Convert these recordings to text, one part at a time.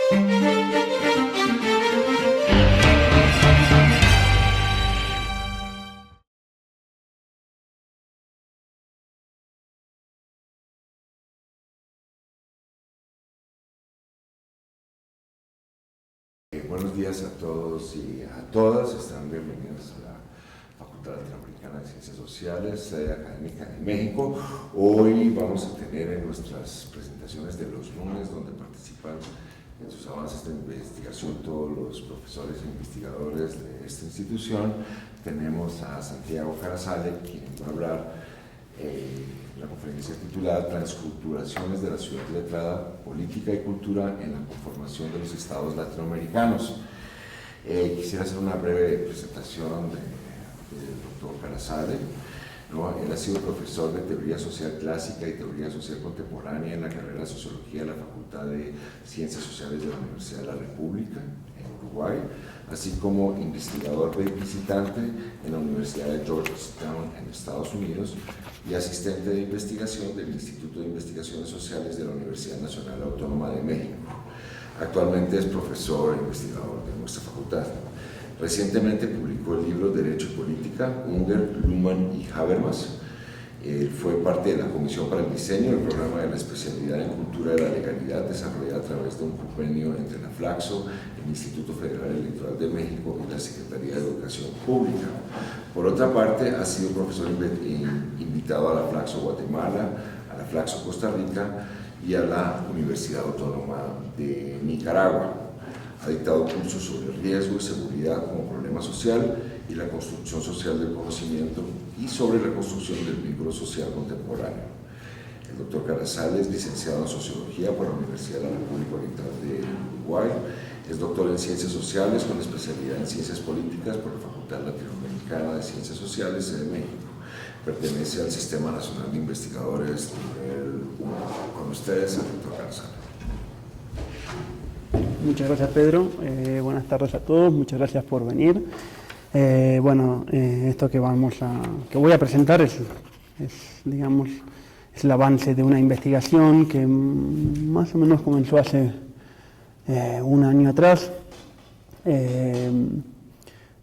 Buenos días a todos y a todas, están bienvenidos a la Facultad Latinoamericana de Ciencias Sociales, sede académica de México. Hoy vamos a tener en nuestras presentaciones de los lunes, donde participan en sus avances de investigación todos los profesores e investigadores de esta institución. Tenemos a Santiago Carazale, quien va a hablar la conferencia titulada Transculturaciones de la ciudad letrada, política y cultura en la conformación de los estados latinoamericanos. Quisiera hacer una breve presentación del doctor Carazale, ¿no? Él ha sido profesor de Teoría Social Clásica y Teoría Social Contemporánea en la carrera de Sociología de la Facultad de Ciencias Sociales de la Universidad de la República, en Uruguay, así como investigador visitante en la Universidad de Georgetown en Estados Unidos y asistente de investigación del Instituto de Investigaciones Sociales de la Universidad Nacional Autónoma de México. Actualmente es profesor e investigador de nuestra facultad. Recientemente publicó el libro Derecho y Política, Unger, Luhmann y Habermas. Fue parte de la Comisión para el Diseño del Programa de la Especialidad en Cultura de la Legalidad, desarrollada a través de un convenio entre la Flaxo, el Instituto Federal Electoral de México y la Secretaría de Educación Pública. Por otra parte, ha sido profesor invitado a la Flaxo Guatemala, a la Flaxo Costa Rica y a la Universidad Autónoma de Nicaragua. Ha dictado cursos sobre riesgo y seguridad como problema social y la construcción social del conocimiento y sobre la construcción del vínculo social contemporáneo. El doctor Carazale es licenciado en Sociología por la Universidad de la República Oriental de Uruguay, es doctor en Ciencias Sociales con especialidad en Ciencias Políticas por la Facultad Latinoamericana de Ciencias Sociales, sede de México. Pertenece al Sistema Nacional de Investigadores nivel 1. Con ustedes, el doctor Carazale. Muchas gracias, Pedro. Buenas tardes a todos, muchas gracias por venir. Esto que voy a presentar es el avance de una investigación que más o menos comenzó hace un año atrás, que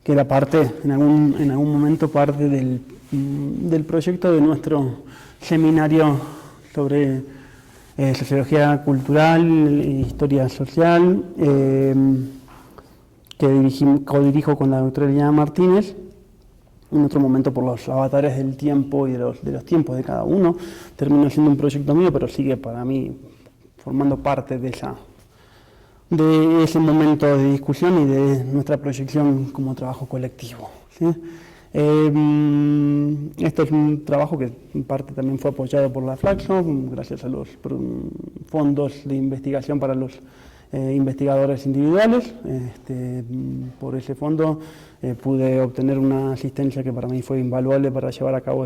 era en algún momento parte del proyecto de nuestro seminario sobre Sociología Cultural e Historia Social, que codirijo con la doctora Liliana Martínez, en otro momento por los avatares del tiempo y de los tiempos de cada uno. Terminó siendo un proyecto mío, pero sigue para mí formando parte de ese momento de discusión y de nuestra proyección como trabajo colectivo, ¿sí? Esto es un trabajo que en parte también fue apoyado por la Flaxo, gracias a los fondos de investigación para los investigadores individuales. Por ese fondo pude obtener una asistencia que para mí fue invaluable para llevar a cabo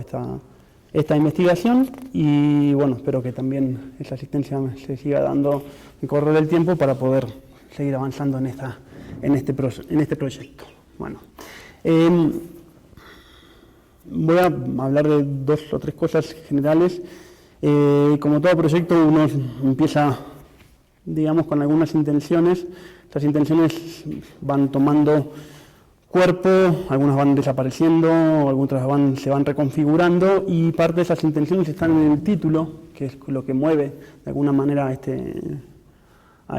esta investigación, y bueno, espero que también esa asistencia se siga dando en correr del tiempo para poder seguir avanzando en este proyecto. Bueno, voy a hablar de dos o tres cosas generales. Como todo proyecto, uno empieza, digamos, con algunas intenciones. Estas intenciones van tomando cuerpo, algunas van desapareciendo, algunas se van reconfigurando, y parte de esas intenciones están en el título, que es lo que mueve de alguna manera a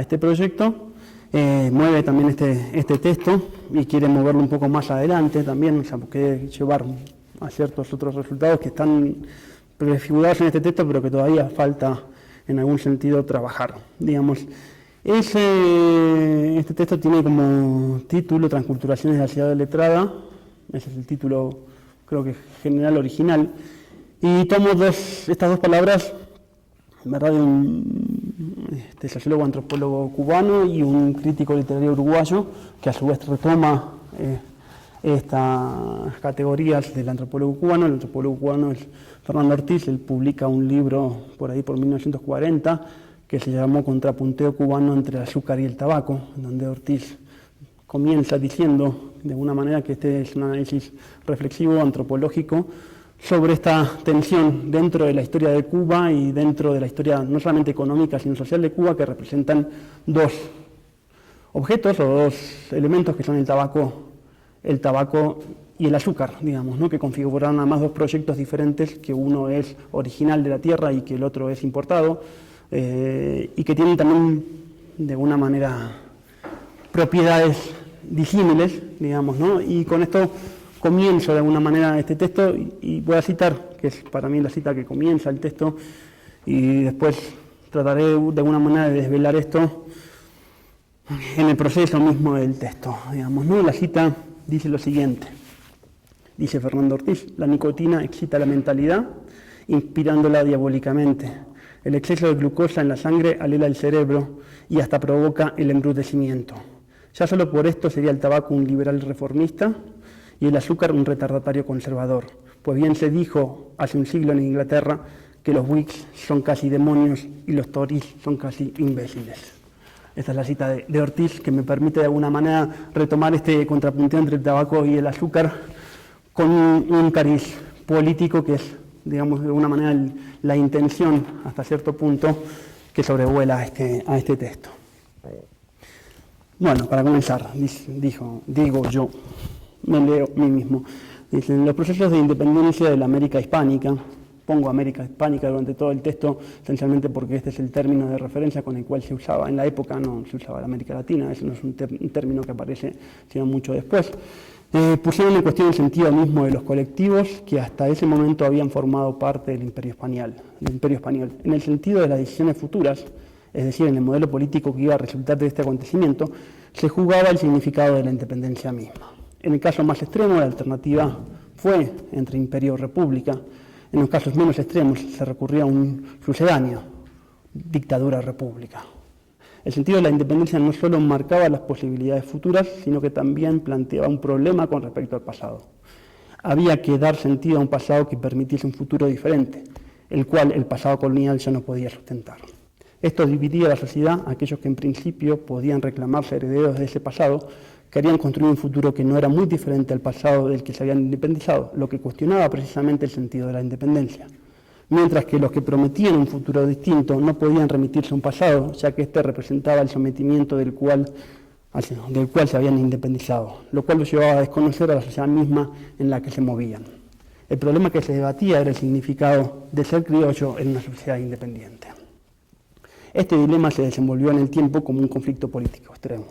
este proyecto. Mueve también este texto y quiere moverlo un poco más adelante también, o sea, quiere llevar a ciertos otros resultados que están prefigurados en este texto, pero que todavía falta en algún sentido trabajar. Digamos, este texto tiene como título Transculturaciones de la ciudad letrada. Ese es el título, creo que general, original, y tomo estas dos palabras, en verdad, de un sociólogo antropólogo cubano y un crítico literario uruguayo, que a su vez retoma estas categorías del antropólogo cubano. El antropólogo cubano es Fernando Ortiz. Él publica un libro por ahí por 1940 que se llamó Contrapunteo cubano entre el azúcar y el tabaco, donde Ortiz comienza diciendo de alguna manera que este es un análisis reflexivo, antropológico, sobre esta tensión dentro de la historia de Cuba y dentro de la historia no solamente económica sino social de Cuba, que representan dos objetos o dos elementos que son el tabaco y el azúcar, digamos, ¿no? Que configuraron además dos proyectos diferentes, que uno es original de la tierra y que el otro es importado, y que tienen también, de alguna manera, propiedades disímiles, digamos, ¿no? Y con esto comienzo de alguna manera este texto y voy a citar, que es para mí la cita que comienza el texto, y después trataré de alguna manera de desvelar esto en el proceso mismo del texto, digamos, ¿no? La cita dice lo siguiente, dice Fernando Ortiz: la nicotina excita la mentalidad, inspirándola diabólicamente. El exceso de glucosa en la sangre alela el cerebro y hasta provoca el embrutecimiento. Ya solo por esto sería el tabaco un liberal reformista y el azúcar un retardatario conservador. Pues bien se dijo hace un siglo en Inglaterra que los Whigs son casi demonios y los Tories son casi imbéciles. Esta es la cita de Ortiz, que me permite de alguna manera retomar este contrapunteo entre el tabaco y el azúcar con un cariz político que es, digamos, de alguna manera la intención, hasta cierto punto, que sobrevuela a este texto. Bueno, para comenzar, digo yo, me leo a mí mismo. Dicen: los procesos de independencia de la América hispánica, pongo América hispánica durante todo el texto, esencialmente porque este es el término de referencia con el cual se usaba. En la época no se usaba la América Latina, ese no es un término que aparece sino mucho después. Pusieron en cuestión el sentido mismo de los colectivos que hasta ese momento habían formado parte del Imperio Español, en el sentido de las decisiones futuras, es decir, en el modelo político que iba a resultar de este acontecimiento, se jugaba el significado de la independencia misma. En el caso más extremo, la alternativa fue entre imperio o república. En los casos menos extremos se recurría a un sucedáneo, dictadura o república. El sentido de la independencia no solo marcaba las posibilidades futuras, sino que también planteaba un problema con respecto al pasado. Había que dar sentido a un pasado que permitiese un futuro diferente, el cual el pasado colonial ya no podía sustentar. Esto dividía a la sociedad. Aquellos que en principio podían reclamarse herederos de ese pasado querían construir un futuro que no era muy diferente al pasado del que se habían independizado, lo que cuestionaba precisamente el sentido de la independencia. Mientras que los que prometían un futuro distinto no podían remitirse a un pasado, ya que éste representaba el sometimiento del cual se habían independizado, lo cual los llevaba a desconocer a la sociedad misma en la que se movían. El problema que se debatía era el significado de ser criollo en una sociedad independiente. Este dilema se desenvolvió en el tiempo como un conflicto político extremo,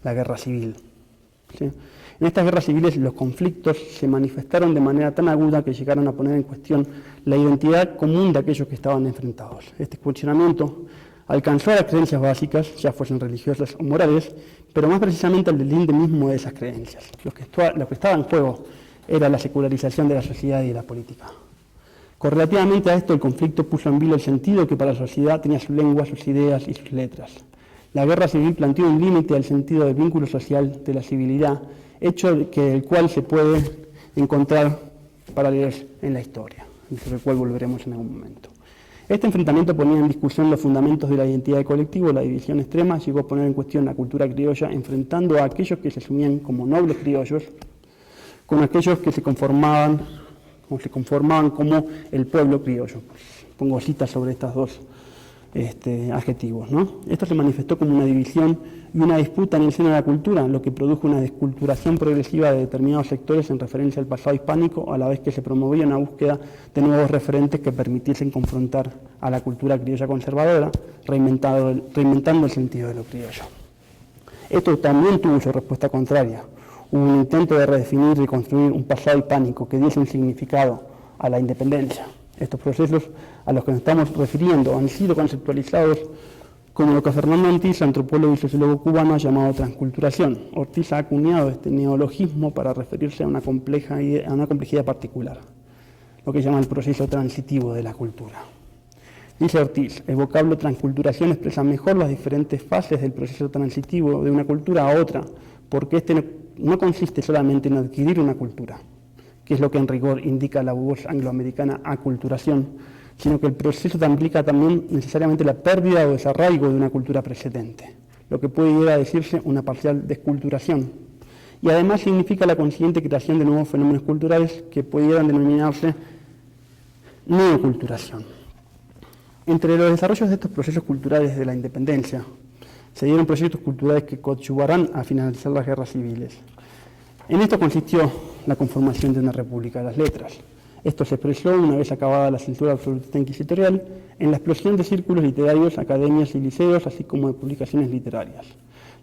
la guerra civil. ¿Sí? En estas guerras civiles los conflictos se manifestaron de manera tan aguda que llegaron a poner en cuestión la identidad común de aquellos que estaban enfrentados. Este cuestionamiento alcanzó a las creencias básicas, ya fuesen religiosas o morales, pero más precisamente al deslinde mismo de esas creencias. Lo que estaba en juego era la secularización de la sociedad y de la política. Correlativamente a esto, el conflicto puso en vilo el sentido que para la sociedad tenía su lengua, sus ideas y sus letras. La guerra civil planteó un límite al sentido del vínculo social de la civilidad, hecho del cual se puede encontrar paralelos en la historia, sobre el cual volveremos en algún momento. Este enfrentamiento ponía en discusión los fundamentos de la identidad del colectivo. La división extrema llegó a poner en cuestión la cultura criolla, enfrentando a aquellos que se asumían como nobles criollos con aquellos que se conformaban como el pueblo criollo. Pongo citas sobre estos dos adjetivos, ¿no? Esto se manifestó como una división y una disputa en el seno de la cultura, lo que produjo una desculturación progresiva de determinados sectores en referencia al pasado hispánico, a la vez que se promovía una búsqueda de nuevos referentes que permitiesen confrontar a la cultura criolla conservadora, reinventando el sentido de lo criollo. Esto también tuvo su respuesta contraria. Hubo un intento de redefinir y construir un pasado hispánico que diese un significado a la independencia. Estos procesos a los que nos estamos refiriendo han sido conceptualizados como lo que Fernando Ortiz, antropólogo y sociólogo cubano, ha llamado transculturación. Ortiz ha acuñado este neologismo para referirse a una complejidad particular, lo que llama el proceso transitivo de la cultura. Dice Ortiz: el vocablo transculturación expresa mejor las diferentes fases del proceso transitivo de una cultura a otra, porque este no consiste solamente en adquirir una cultura, que es lo que en rigor indica la voz angloamericana aculturación, sino que el proceso implica también necesariamente la pérdida o desarraigo de una cultura precedente, lo que puede llegar a decirse una parcial desculturación. Y además significa la consiguiente creación de nuevos fenómenos culturales que pudieran denominarse neoculturación. Entre los desarrollos de estos procesos culturales de la independencia se dieron proyectos culturales que coadyuvarán a finalizar las guerras civiles. En esto consistió la conformación de una República de las Letras. Esto se expresó, una vez acabada la censura absolutista inquisitorial, en la explosión de círculos literarios, academias y liceos, así como de publicaciones literarias.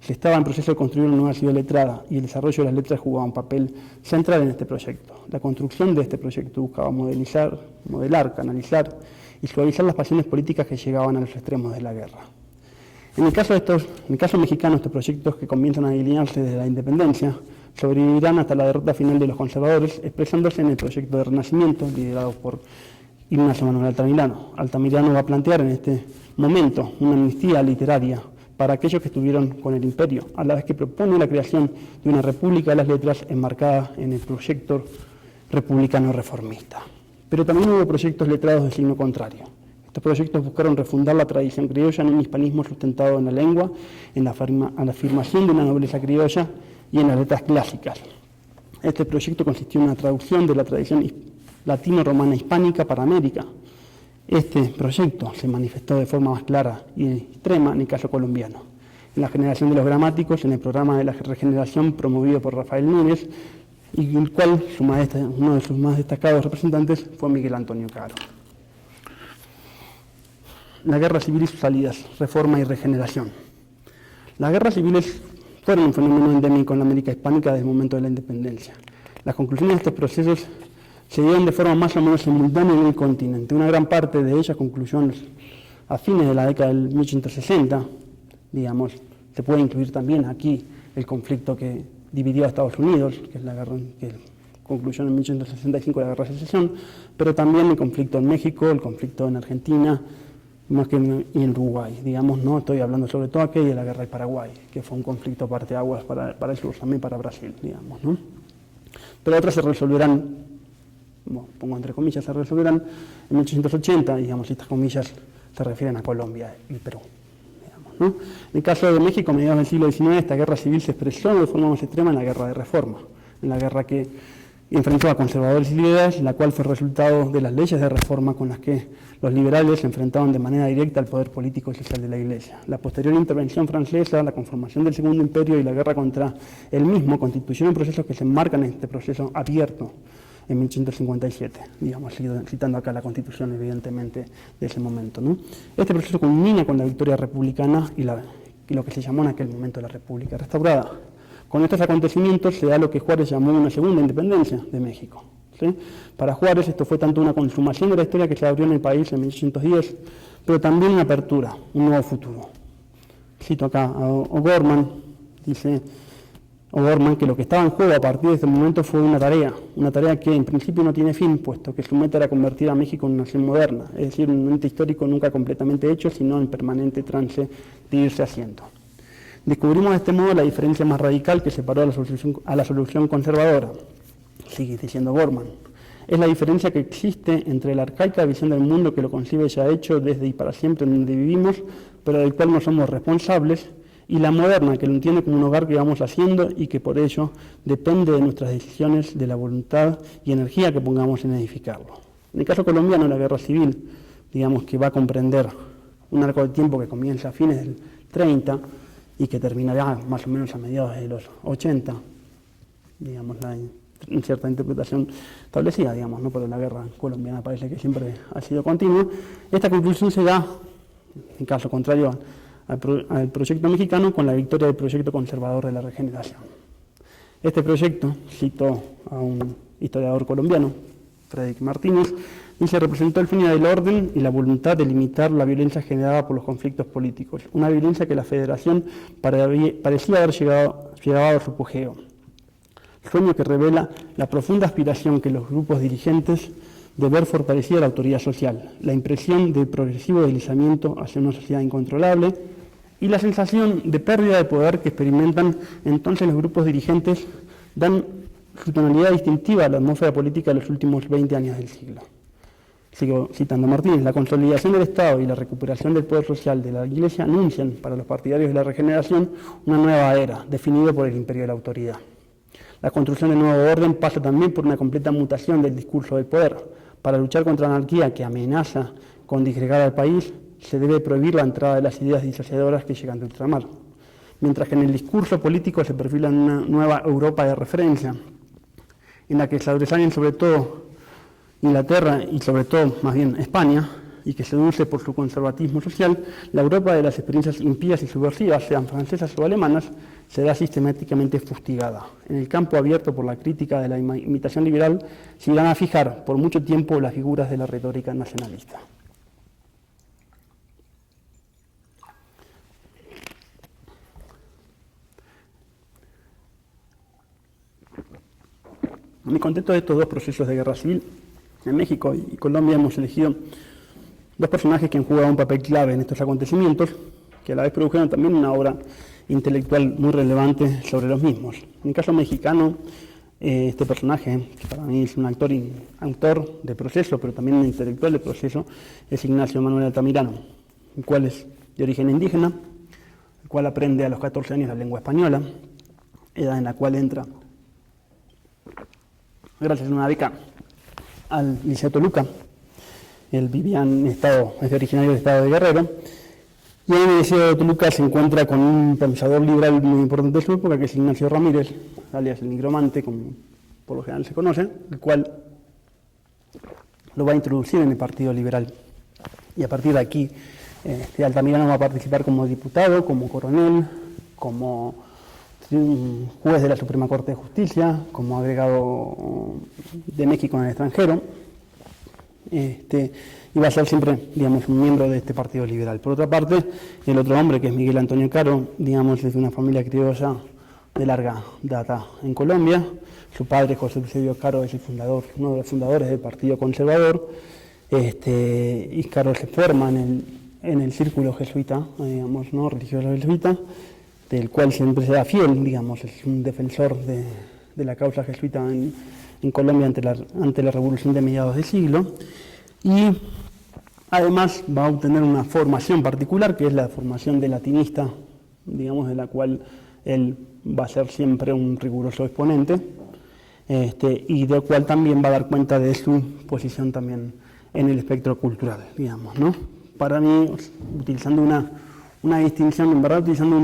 Se estaba en proceso de construir una nueva ciudad letrada y el desarrollo de las letras jugaba un papel central en este proyecto. La construcción de este proyecto buscaba modelar, canalizar y suavizar las pasiones políticas que llegaban a los extremos de la guerra. En el caso mexicano, estos proyectos que comienzan a delinearse desde la independencia sobrevivirán hasta la derrota final de los conservadores, expresándose en el proyecto de Renacimiento, liderado por Ignacio Manuel Altamirano. Altamirano va a plantear en este momento una amnistía literaria para aquellos que estuvieron con el imperio, a la vez que propone la creación de una República de las Letras enmarcada en el proyecto republicano reformista. Pero también hubo proyectos letrados de signo contrario. Estos proyectos buscaron refundar la tradición criolla en un hispanismo sustentado en la lengua, en la afirmación de una nobleza criolla y en las letras clásicas. Este proyecto consistió en una traducción de la tradición latino-romana hispánica para América. Este proyecto se manifestó de forma más clara y extrema en el caso colombiano. En la generación de los gramáticos, en el programa de la regeneración promovido por Rafael Núñez, y el cual uno de sus más destacados representantes fue Miguel Antonio Caro. La guerra civil y sus salidas, reforma y regeneración. Las guerras civiles fueron un fenómeno endémico en la América hispánica desde el momento de la independencia. Las conclusiones de estos procesos se dieron de forma más o menos simultánea en el continente. Una gran parte de ellas concluyó a fines de la década del 1860. Digamos, se puede incluir también aquí el conflicto que dividió a Estados Unidos, que es la guerra que concluyó en 1865, la guerra de secesión, pero también el conflicto en México, el conflicto en Argentina, más que en Uruguay, digamos, no estoy hablando sobre todo aquí de la guerra del Paraguay, que fue un conflicto parteaguas para el sur, también para Brasil, digamos, ¿no? Pero otras se resolverán, bueno, pongo entre comillas, se resolverán en 1880, digamos, estas comillas se refieren a Colombia y Perú, digamos, ¿no? En el caso de México, a mediados del siglo XIX, esta guerra civil se expresó de forma más extrema en la guerra de reforma, en la guerra que enfrentó a conservadores y liberales, la cual fue resultado de las leyes de reforma con las que los liberales se enfrentaban de manera directa al poder político y social de la Iglesia. La posterior intervención francesa, la conformación del Segundo Imperio y la guerra contra el mismo constituyeron procesos que se enmarcan en este proceso abierto en 1857, digamos, citando acá la Constitución, evidentemente, de ese momento, ¿no? Este proceso culmina con la victoria republicana y lo que se llamó en aquel momento la República Restaurada. Con estos acontecimientos se da lo que Juárez llamó una segunda independencia de México, ¿sí? Para Juárez esto fue tanto una consumación de la historia que se abrió en el país en 1810, pero también una apertura, un nuevo futuro. Cito acá a O'Gorman, dice O'Gorman que lo que estaba en juego a partir de este momento fue una tarea que en principio no tiene fin, puesto que su meta era convertir a México en una nación moderna, es decir, un ente histórico nunca completamente hecho, sino en permanente trance de irse haciendo. Descubrimos de este modo la diferencia más radical que separó a la solución conservadora, sigue diciendo Bormann. Es la diferencia que existe entre la arcaica visión del mundo que lo concibe ya hecho desde y para siempre en donde vivimos, pero del cual no somos responsables, y la moderna que lo entiende como un hogar que vamos haciendo y que por ello depende de nuestras decisiones, de la voluntad y energía que pongamos en edificarlo. En el caso colombiano, la guerra civil, digamos que va a comprender un arco de tiempo que comienza a fines del 30, y que terminará más o menos a mediados de los 80, digamos, en cierta interpretación establecida, digamos, ¿no? Pero la guerra colombiana parece que siempre ha sido continua. Esta conclusión se da, en caso contrario al proyecto mexicano, con la victoria del proyecto conservador de la regeneración. Este proyecto, citó a un historiador colombiano, Frederick Martínez, dice, representó el fin del orden y la voluntad de limitar la violencia generada por los conflictos políticos, una violencia que la Federación parecía haber llegado a su apogeo. Sueño que revela la profunda aspiración que los grupos dirigentes de ver fortalecida la autoridad social, la impresión de progresivo deslizamiento hacia una sociedad incontrolable y la sensación de pérdida de poder que experimentan entonces los grupos dirigentes dan su tonalidad distintiva a la atmósfera política de los últimos 20 años del siglo. Sigo citando a Martínez, la consolidación del Estado y la recuperación del poder social de la Iglesia anuncian para los partidarios de la regeneración una nueva era, definida por el imperio de la autoridad. La construcción del nuevo orden pasa también por una completa mutación del discurso del poder. Para luchar contra la anarquía que amenaza con disgregar al país, se debe prohibir la entrada de las ideas disociadoras que llegan de ultramar, mientras que en el discurso político se perfila una nueva Europa de referencia, en la que sobresalen sobre todo Inglaterra y sobre todo, más bien, España, y que seduce por su conservatismo social. La Europa de las experiencias impías y subversivas, sean francesas o alemanas, será sistemáticamente fustigada. En el campo abierto por la crítica de la imitación liberal, se irán a fijar por mucho tiempo las figuras de la retórica nacionalista. En el contexto de estos dos procesos de guerra civil, en México y Colombia hemos elegido dos personajes que han jugado un papel clave en estos acontecimientos, que a la vez produjeron también una obra intelectual muy relevante sobre los mismos. En el caso mexicano, este personaje, que para mí es un autor de proceso, pero también un intelectual de proceso, es Ignacio Manuel Altamirano, el cual es de origen indígena, el cual aprende a los 14 años la lengua española, edad en la cual entra, gracias a una beca, al Liceo Toluca. Él vivía es originario del estado de Guerrero, y en el Liceo de Toluca se encuentra con un pensador liberal muy importante de su época, que es Ignacio Ramírez, alias el Nigromante, como por lo general se conoce, el cual lo va a introducir en el Partido Liberal. Y a partir de aquí, Altamirano va a participar como diputado, como coronel, como juez de la Suprema Corte de Justicia, como agregado de México en el extranjero, y va a ser siempre, digamos, un miembro de este Partido Liberal. Por otra parte, el otro hombre, que es Miguel Antonio Caro, digamos, es de una familia criolla de larga data en Colombia. Su padre, José Eusebio Caro, es uno de los fundadores del Partido Conservador, y Caro se forma en el círculo jesuita, digamos, ¿no?, religioso jesuita, del cual siempre se da fiel, digamos, es un defensor de la causa jesuita en Colombia ante la revolución de mediados de siglo, y además va a obtener una formación particular, que es la formación de latinista, digamos, de la cual él va a ser siempre un riguroso exponente, y del cual también va a dar cuenta de su posición también en el espectro cultural, digamos, ¿no? Para mí, utilizando una distinción, en verdad utilizando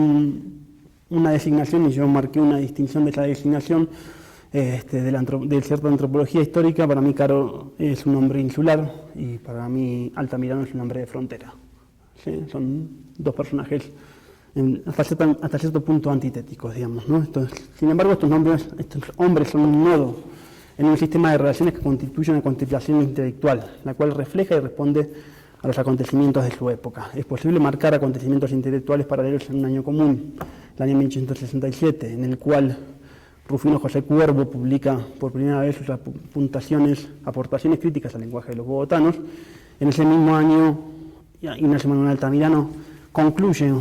una designación, y yo marqué una distinción de esa designación de cierta antropología histórica. Para mí Caro es un hombre insular y para mí Altamirano es un hombre de frontera. ¿Sí? Son dos personajes hasta cierto punto antitéticos, digamos, ¿no? Sin embargo, estos hombres son un nodo en un sistema de relaciones que constituye una contemplación intelectual, la cual refleja y responde a los acontecimientos de su época. Es posible marcar acontecimientos intelectuales paralelos en un año común, el año 1867, en el cual Rufino José Cuervo publica por primera vez sus aportaciones críticas al lenguaje de los bogotanos. En ese mismo año, Ignacio Manuel Altamirano concluye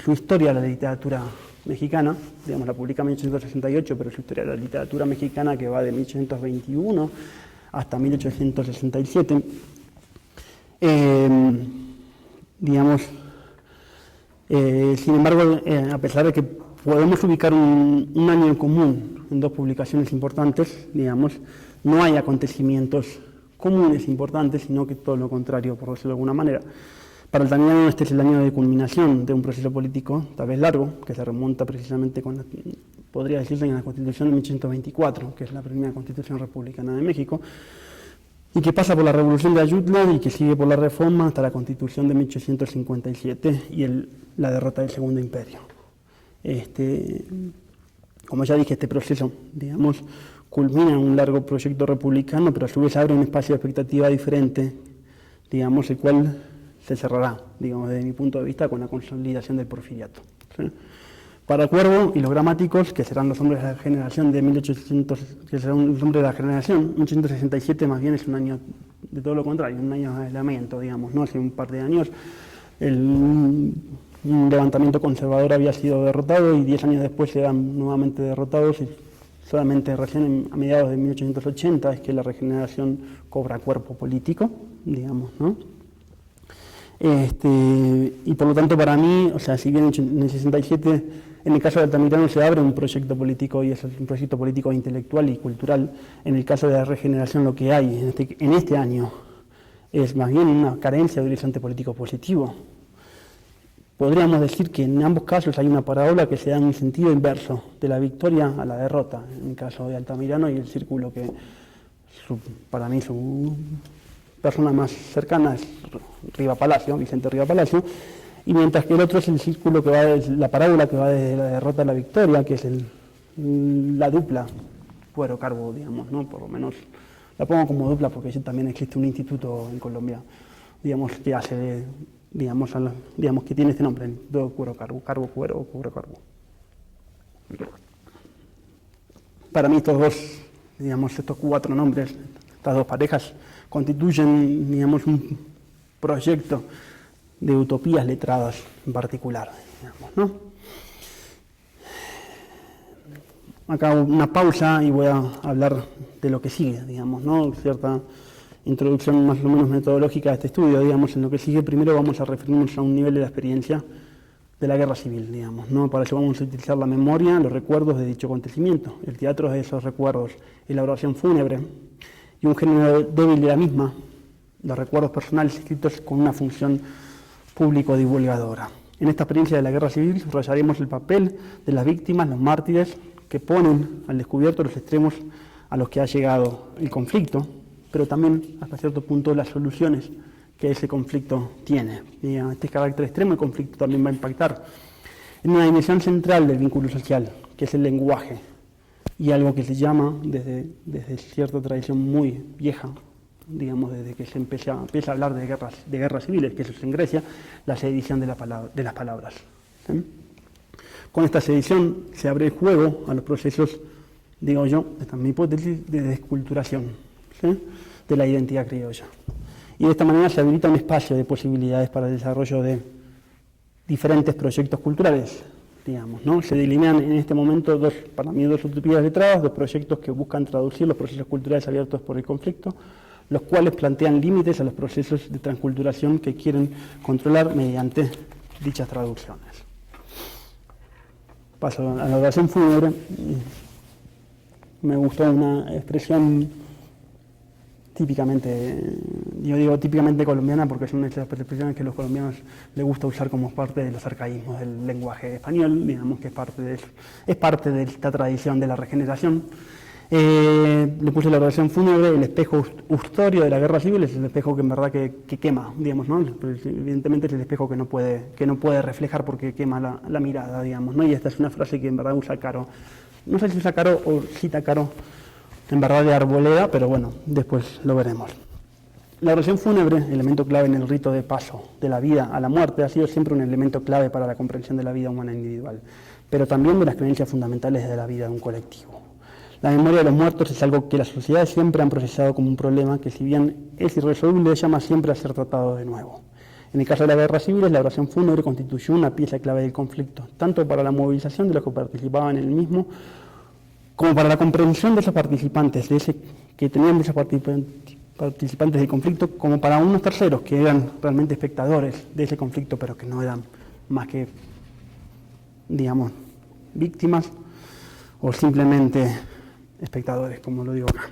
su historia de la literatura mexicana, digamos, la publica en 1868, pero su historia de la literatura mexicana, que va de 1821 hasta 1867, sin embargo, a pesar de que podemos ubicar un año en común en dos publicaciones importantes, digamos, no hay acontecimientos comunes importantes, sino que todo lo contrario, por decirlo de alguna manera. Para Altamirano este es el año de culminación de un proceso político, tal vez largo, que se remonta precisamente podría decirse, en la Constitución de 1824, que es la primera Constitución republicana de México, y que pasa por la Revolución de Ayutla y que sigue por la Reforma hasta la Constitución de 1857 y la derrota del Segundo Imperio. Como ya dije, este proceso, digamos, culmina en un largo proyecto republicano, pero a su vez abre un espacio de expectativa diferente, digamos, el cual se cerrará, digamos, desde mi punto de vista, con la consolidación del porfiriato. ¿Sí? Para Cuervo y los gramáticos, que serán los hombres de la generación de 1867 más bien es un año de todo lo contrario, un año de aislamiento, digamos, ¿no? Hace un par de años un levantamiento conservador había sido derrotado y 10 años después eran nuevamente derrotados, y solamente recién a mediados de 1880 es que la regeneración cobra cuerpo político, digamos, ¿no? Y por lo tanto, para mí, o sea, si bien en el 67, en el caso de Altamirano se abre un proyecto político, y es un proyecto político intelectual y cultural, en el caso de la regeneración lo que hay en este año es más bien una carencia de horizonte político positivo. Podríamos decir que en ambos casos hay una parábola que se da en un sentido inverso, de la victoria a la derrota, en el caso de Altamirano y el círculo que para mí su persona más cercana es Riva Palacio, Vicente Riva Palacio, y mientras que el otro es el círculo que va la parábola que va desde la derrota a la victoria, que es la dupla Cuero Carbo, digamos, ¿no? Por lo menos la pongo como dupla porque también existe un instituto en Colombia, digamos, que hace digamos que tiene este nombre, Cuero Carbo, Carbo Cuero, Cuero Carbo. Para mí estos 4 nombres, estas 2 parejas, constituyen, digamos, un proyecto de utopías letradas en particular, digamos, ¿no? Acá una pausa y voy a hablar de lo que sigue, digamos, ¿no? Cierta introducción más o menos metodológica de este estudio, digamos. En lo que sigue primero vamos a referirnos a un nivel de la experiencia de la guerra civil, digamos, ¿no? Para eso vamos a utilizar la memoria, los recuerdos de dicho acontecimiento, el teatro de esos recuerdos, elaboración fúnebre y un género débil de la misma, los recuerdos personales escritos con una función público-divulgadora. En esta experiencia de la guerra civil subrayaremos el papel de las víctimas, los mártires, que ponen al descubierto los extremos a los que ha llegado el conflicto, pero también hasta cierto punto las soluciones que ese conflicto tiene. Y a este carácter extremo el conflicto también va a impactar en una dimensión central del vínculo social, que es el lenguaje, y algo que se llama, desde cierta tradición muy vieja, digamos, desde que se empieza a hablar de guerras civiles, que eso es en Grecia, la sedición de las palabras. ¿Sí? Con esta sedición se abre el juego a los procesos, digo yo, esta es mi hipótesis, de desculturación, ¿sí?, de la identidad criolla. Y de esta manera se habilita un espacio de posibilidades para el desarrollo de diferentes proyectos culturales, digamos, ¿no? Se delinean en este momento para mí dos utopías letradas, 2 proyectos que buscan traducir los procesos culturales abiertos por el conflicto, los cuales plantean límites a los procesos de transculturación que quieren controlar mediante dichas traducciones. Paso a la oración fúnebre. Me gustó una expresión típicamente colombiana, porque es una de las expresiones que a los colombianos les gusta usar como parte de los arcaísmos del lenguaje español, digamos que es parte de esta tradición de la regeneración. Le puse la oración fúnebre, el espejo ustorio de la guerra civil, es el espejo que en verdad que quema, digamos, ¿no? Evidentemente es el espejo que no puede reflejar porque quema la mirada, digamos, ¿no? Y esta es una frase que en verdad usa Caro, no sé si usa Caro o cita Caro, en verdad de Arboleda, pero bueno, después lo veremos. La oración fúnebre, elemento clave en el rito de paso de la vida a la muerte, ha sido siempre un elemento clave para la comprensión de la vida humana individual, pero también de las creencias fundamentales de la vida de un colectivo. La memoria de los muertos es algo que las sociedades siempre han procesado como un problema que, si bien es irresoluble, llama siempre a ser tratado de nuevo. En el caso de la guerra civil, la oración fúnebre constituyó una pieza clave del conflicto, tanto para la movilización de los que participaban en el mismo, como para la comprensión de esos participantes, que tenían esos participantes del conflicto, como para unos terceros que eran realmente espectadores de ese conflicto, pero que no eran más que, digamos, víctimas o simplemente espectadores, como lo digo acá.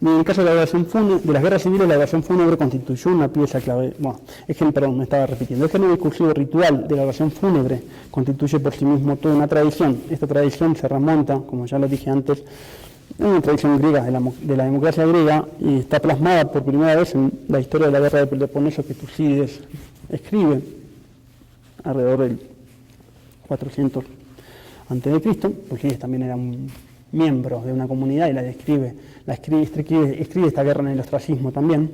En el caso de la oración fúnebre, de las guerras civiles, la oración fúnebre constituyó una pieza clave. Bueno, me estaba repitiendo. El género discursivo ritual de la oración fúnebre constituye por sí mismo toda una tradición. Esta tradición se remonta, como ya lo dije antes, a una tradición griega, de la democracia griega, y está plasmada por primera vez en la historia de la guerra de Peloponeso que Tucídides escribe alrededor del 400 a.C. Tucídides también era un miembro de una comunidad y escribe esta guerra en el ostracismo también.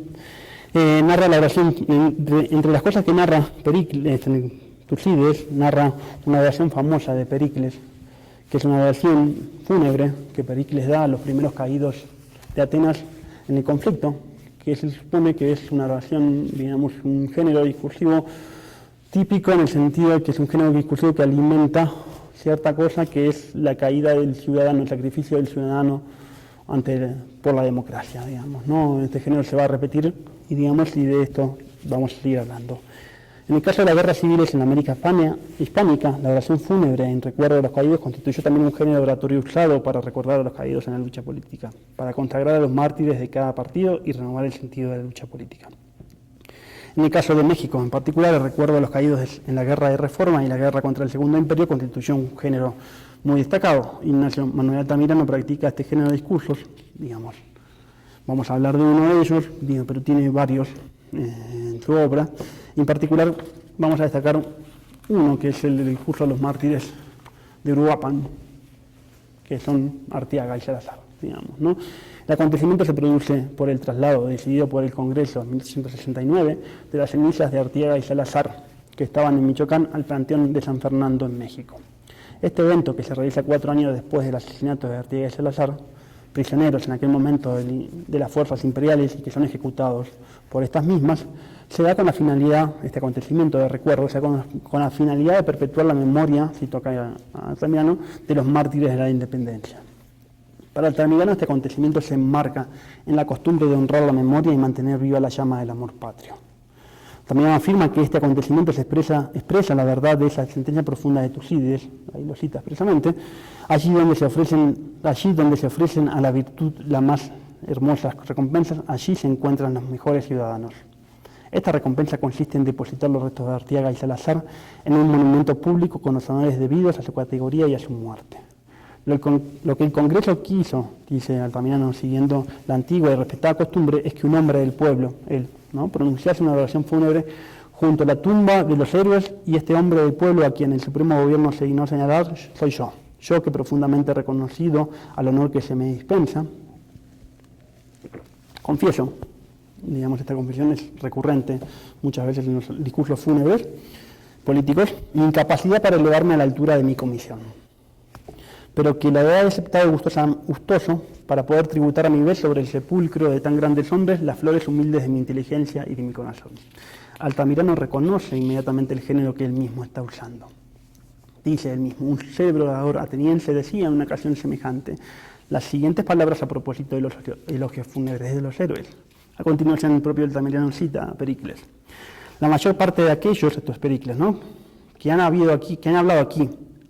Narra la oración, entre las cosas que narra Tucídides, narra una oración famosa de Pericles, que es una oración fúnebre que Pericles da a los primeros caídos de Atenas en el conflicto, que se supone que es una oración, digamos, un género discursivo típico en el sentido de que es un género discursivo que alimenta cierta cosa que es la caída del ciudadano, el sacrificio del ciudadano por la democracia, digamos, ¿no? Este género se va a repetir y de esto vamos a seguir hablando. En el caso de las guerras civiles en América hispánica, la oración fúnebre en recuerdo de los caídos constituyó también un género oratorio usado para recordar a los caídos en la lucha política, para consagrar a los mártires de cada partido y renovar el sentido de la lucha política. En el caso de México, en particular, el recuerdo a los caídos en la Guerra de Reforma y la guerra contra el Segundo Imperio constituyó un género muy destacado. Ignacio Manuel Altamirano practica este género de discursos, digamos. Vamos a hablar de uno de ellos, pero tiene varios en su obra. En particular, vamos a destacar uno, que es el discurso a los mártires de Uruapan, que son Arteaga y Salazar, digamos, ¿no? El acontecimiento se produce por el traslado decidido por el Congreso en 1869 de las cenizas de Arteaga y Salazar, que estaban en Michoacán, al Panteón de San Fernando en México. Este evento, que se realiza 4 años después del asesinato de Arteaga y Salazar, prisioneros en aquel momento de las fuerzas imperiales y que son ejecutados por estas mismas, se da con la finalidad, este acontecimiento de recuerdo, o sea, con la finalidad de perpetuar la memoria, si toca a Altamirano, de los mártires de la independencia. Para Altamirano este acontecimiento se enmarca en la costumbre de honrar la memoria y mantener viva la llama del amor patrio. También afirma que este acontecimiento expresa la verdad de esa sentencia profunda de Tucídides, ahí lo cita expresamente, allí donde se ofrecen a la virtud las más hermosas recompensas, allí se encuentran los mejores ciudadanos. Esta recompensa consiste en depositar los restos de Arteaga y Salazar en un monumento público con los honores debidos a su categoría y a su muerte. Lo que el Congreso quiso, dice Altamirano, siguiendo la antigua y respetada costumbre, es que un hombre del pueblo, él, ¿no?, pronunciase una oración fúnebre junto a la tumba de los héroes, y este hombre del pueblo a quien el Supremo Gobierno se dignó señalar soy yo. Yo, que profundamente reconocido al honor que se me dispensa, confieso, digamos, esta confesión es recurrente muchas veces en los discursos fúnebres políticos, mi incapacidad para elevarme a la altura de mi comisión, pero que la he aceptado gustoso para poder tributar a mi vez sobre el sepulcro de tan grandes hombres las flores humildes de mi inteligencia y de mi corazón. Altamirano reconoce inmediatamente el género que él mismo está usando. Dice él mismo, un célebre orador ateniense decía en una ocasión semejante las siguientes palabras a propósito de los elogios fúnebres de los héroes. A continuación el propio Altamirano cita a Pericles. La mayor parte de aquellos, esto es Pericles, ¿no?, que han hablado aquí,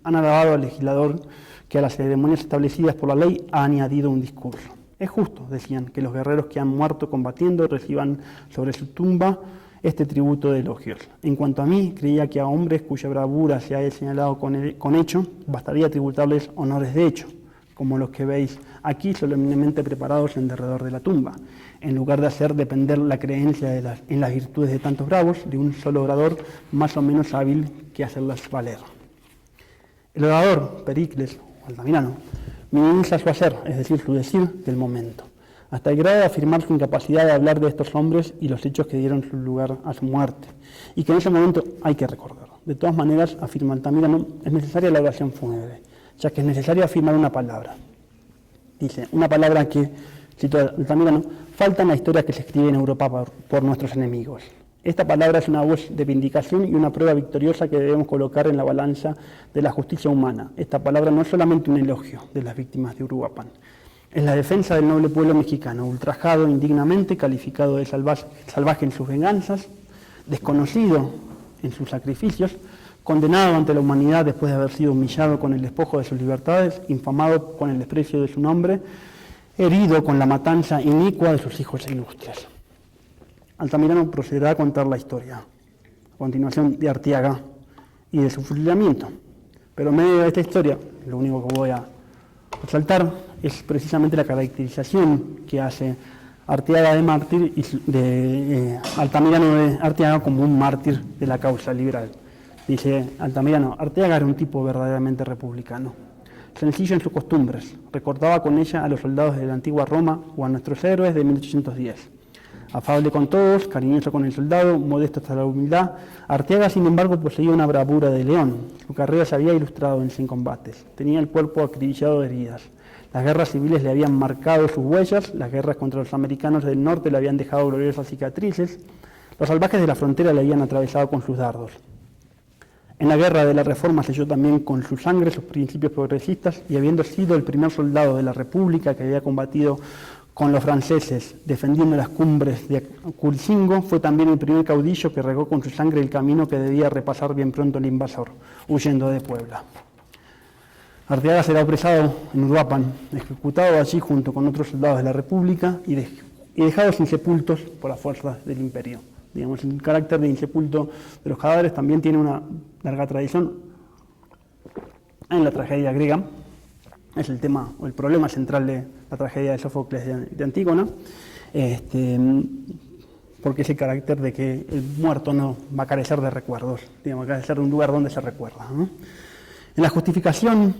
han alabado al legislador que a las ceremonias establecidas por la ley ha añadido un discurso. Es justo, decían, que los guerreros que han muerto combatiendo reciban sobre su tumba este tributo de elogios. En cuanto a mí, creía que a hombres cuya bravura se haya señalado con hecho, bastaría tributarles honores de hecho, como los que veis aquí solemnemente preparados en derredor de la tumba, en lugar de hacer depender la creencia en las virtudes de tantos bravos de un solo orador más o menos hábil que hacerlas valer. El orador, Pericles, Altamirano, minimiza su hacer, es decir, su decir del momento, hasta el grado de afirmar su incapacidad de hablar de estos hombres y los hechos que dieron su lugar a su muerte, y que en ese momento hay que recordar. De todas maneras, afirma Altamirano, es necesaria la oración fúnebre, ya que es necesario afirmar una palabra. Dice, una palabra que, cito Altamirano, falta en la historia que se escribe en Europa por nuestros enemigos. Esta palabra es una voz de vindicación y una prueba victoriosa que debemos colocar en la balanza de la justicia humana. Esta palabra no es solamente un elogio de las víctimas de Uruapan, es la defensa del noble pueblo mexicano, ultrajado indignamente, calificado de salvaje en sus venganzas, desconocido en sus sacrificios, condenado ante la humanidad después de haber sido humillado con el despojo de sus libertades, infamado con el desprecio de su nombre, herido con la matanza inicua de sus hijos ilustres. Altamirano procederá a contar la historia, a continuación, de Arteaga y de su fusilamiento. Pero en medio de esta historia, lo único que voy a resaltar es precisamente la caracterización que hace Arteaga de mártir y de Altamirano de Arteaga como un mártir de la causa liberal. Dice Altamirano, Arteaga era un tipo verdaderamente republicano, sencillo en sus costumbres, recordaba con ella a los soldados de la antigua Roma o a nuestros héroes de 1810. Afable con todos, cariñoso con el soldado, modesto hasta la humildad, Arteaga, sin embargo, poseía una bravura de león. Su carrera se había ilustrado en 100 combates. Tenía el cuerpo acribillado de heridas. Las guerras civiles le habían marcado sus huellas, las guerras contra los americanos del norte le habían dejado gloriosas cicatrices, los salvajes de la frontera le habían atravesado con sus dardos. En la guerra de la Reforma selló también con su sangre sus principios progresistas y, habiendo sido el primer soldado de la República que había combatido con los franceses defendiendo las cumbres de Curcingo, fue también el primer caudillo que regó con su sangre el camino que debía repasar bien pronto el invasor, huyendo de Puebla. Arteaga será apresado en Uruapan, ejecutado allí junto con otros soldados de la República y dejados insepultos por las fuerzas del Imperio. Digamos, el carácter de insepulto de los cadáveres también tiene una larga tradición en la tragedia griega. Es el tema o el problema central de la tragedia de Sófocles de Antígona, porque es el carácter de que el muerto no va a carecer de recuerdos, digamos, va a carecer de un lugar donde se recuerda, ¿no? En la justificación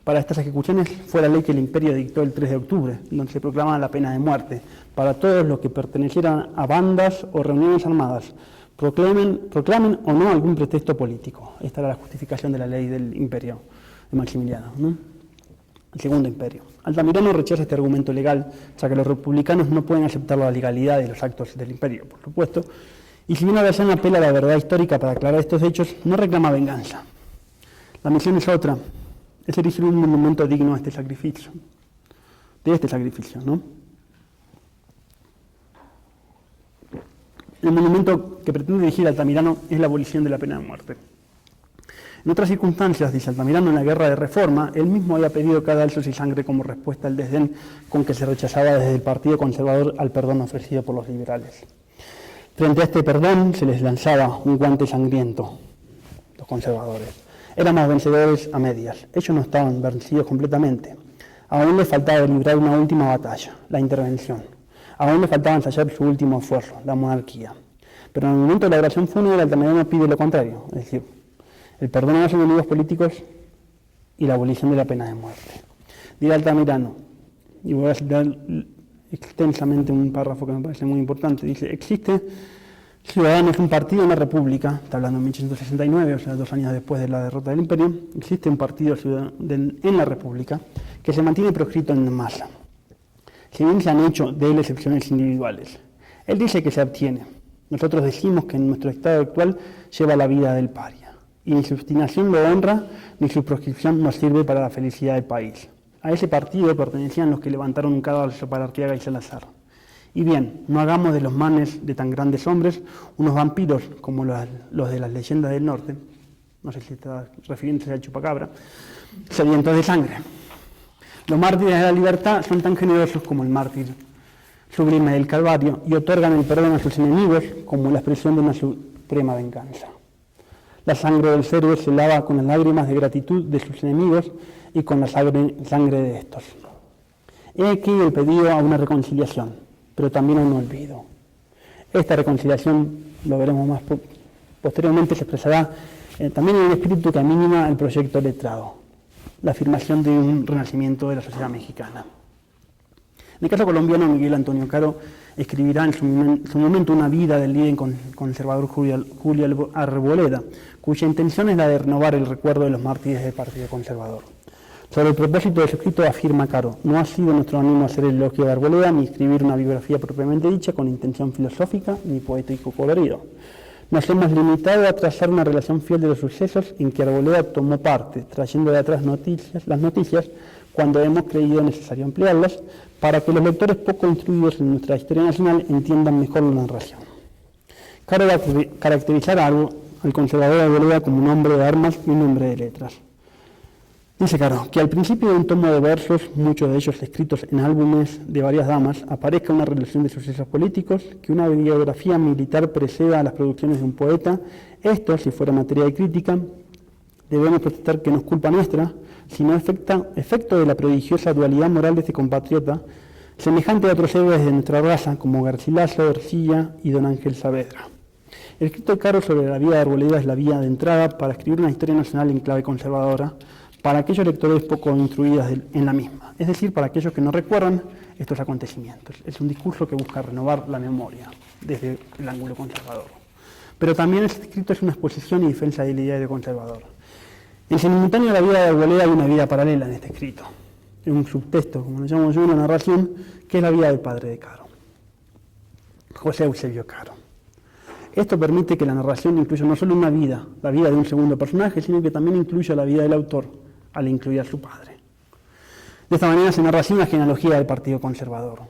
para estas ejecuciones fue la ley que el Imperio dictó el 3 de octubre, donde se proclamaba la pena de muerte para todos los que pertenecieran a bandas o reuniones armadas, proclamen o no algún pretexto político. Esta era la justificación de la ley del Imperio de Maximiliano, ¿no? El Segundo Imperio. Altamirano rechaza este argumento legal, ya que los republicanos no pueden aceptar la legalidad de los actos del Imperio, por supuesto, y si bien la versión apela a la verdad histórica para aclarar estos hechos, no reclama venganza. La misión es otra, es erigir un monumento digno de este sacrificio, ¿no? El monumento que pretende dirigir Altamirano es la abolición de la pena de muerte. En otras circunstancias, dice Altamirano, en la guerra de Reforma, él mismo había pedido cadalsos y sangre como respuesta al desdén con que se rechazaba desde el Partido Conservador al perdón ofrecido por los liberales. Frente a este perdón se les lanzaba un guante sangriento, los conservadores. Éramos vencedores a medias, ellos no estaban vencidos completamente. Aún les faltaba librar una última batalla, la intervención. Aún les faltaba ensayar su último esfuerzo, la monarquía. Pero en el momento de la oración fúnebre, Altamirano pide lo contrario, es decir, el perdón a los enemigos políticos y la abolición de la pena de muerte. Dirá Altamirano, y voy a citar extensamente un párrafo que me parece muy importante, dice: existe Ciudadanos, un partido, una república, está hablando en 1869, o sea, 2 años después de la derrota del Imperio, existe un partido en la república que se mantiene proscrito en masa. Si bien se han hecho de él excepciones individuales, él dice que se abstiene. Nosotros decimos que en nuestro estado actual lleva la vida del paria. Y ni su obstinación lo honra, ni su proscripción nos sirve para la felicidad del país. A ese partido pertenecían los que levantaron un cadalso para Arteaga y Salazar. Y bien, no hagamos de los manes de tan grandes hombres unos vampiros como los de las leyendas del norte, no sé si está refiriéndose al chupacabra, sedientos de sangre. Los mártires de la libertad son tan generosos como el mártir sublime del Calvario y otorgan el perdón a sus enemigos como la expresión de una suprema venganza. La sangre del cerdo se lava con las lágrimas de gratitud de sus enemigos y con la sangre de estos. He aquí el pedido a una reconciliación, pero también a un olvido. Esta reconciliación, lo veremos más posteriormente, se expresará también en un espíritu que anima el proyecto letrado, la afirmación de un renacimiento de la sociedad mexicana. En el caso colombiano, Miguel Antonio Caro escribirá en su momento una vida del líder conservador Julio Arboleda, cuya intención es la de renovar el recuerdo de los mártires del Partido Conservador. Sobre el propósito de su escrito afirma Caro: no ha sido nuestro ánimo hacer el elogio de Arboleda ni escribir una biografía propiamente dicha con intención filosófica ni poético colorido. Nos hemos limitado a trazar una relación fiel de los sucesos en que Arboleda tomó parte, trayendo de atrás las noticias cuando hemos creído necesario emplearlas, para que los lectores poco instruidos en nuestra historia nacional entiendan mejor la narración. Caro va a caracterizar al conservador Arboleda como un hombre de armas y un hombre de letras. Dice Caro que al principio de un tomo de versos, muchos de ellos escritos en álbumes de varias damas, aparezca una relación de sucesos políticos, que una biografía militar preceda a las producciones de un poeta. Esto, si fuera materia de crítica, debemos protestar que no es culpa nuestra, sino efecto de la prodigiosa dualidad moral de este compatriota, semejante a otros héroes de nuestra raza, como Garcilaso, Ercilla y don Ángel Saavedra. El escrito de Caro sobre la vida de Arboleda es la vía de entrada para escribir una historia nacional en clave conservadora, para aquellos lectores poco instruidos en la misma, es decir, para aquellos que no recuerdan estos acontecimientos. Es un discurso que busca renovar la memoria desde el ángulo conservador. Pero también este escrito es una exposición y defensa del ideario conservador. En simultáneo a la vida de Arboleda hay una vida paralela en este escrito, en un subtexto, como lo llamo yo, una narración, que es la vida del padre de Caro, José Eusebio Caro. Esto permite que la narración incluya no solo una vida, la vida de un segundo personaje, sino que también incluya la vida del autor, al incluir a su padre. De esta manera se narra así una genealogía del Partido Conservador.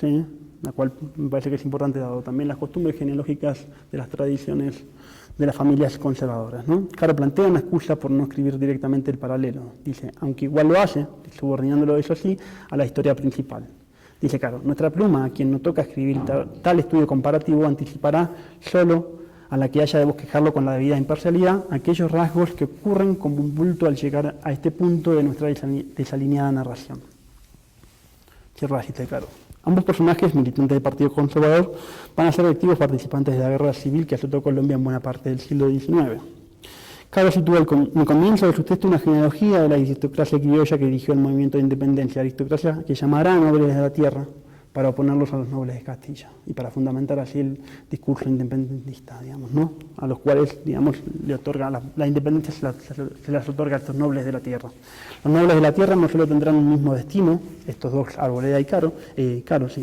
¿sí? La cual me parece que es importante, dado también las costumbres genealógicas de las tradiciones de las familias conservadoras, ¿no? Caro plantea una excusa por no escribir directamente el paralelo. Dice, aunque igual lo hace, subordinándolo eso sí a la historia principal. Dice Caro, nuestra pluma, a quien no toca escribir tal estudio comparativo, anticipará solo a la que haya de bosquejarlo con la debida imparcialidad aquellos rasgos que ocurren como un bulto al llegar a este punto de nuestra desalineada narración. Cierro la cita de Caro. Ambos personajes, militantes del Partido Conservador, van a ser activos participantes de la guerra civil que azotó Colombia en buena parte del siglo XIX. Caro sitúa en el comienzo de su texto una genealogía de la aristocracia criolla que dirigió el movimiento de independencia, aristocracia que llamará a nobles de la tierra para oponerlos a los nobles de Castilla y para fundamentar así el discurso independentista, digamos, ¿no? A los cuales, digamos, le otorga la independencia se las otorga a estos nobles de la tierra. Los nobles de la tierra no solo tendrán un mismo destino, estos dos, Arboleda y Caro,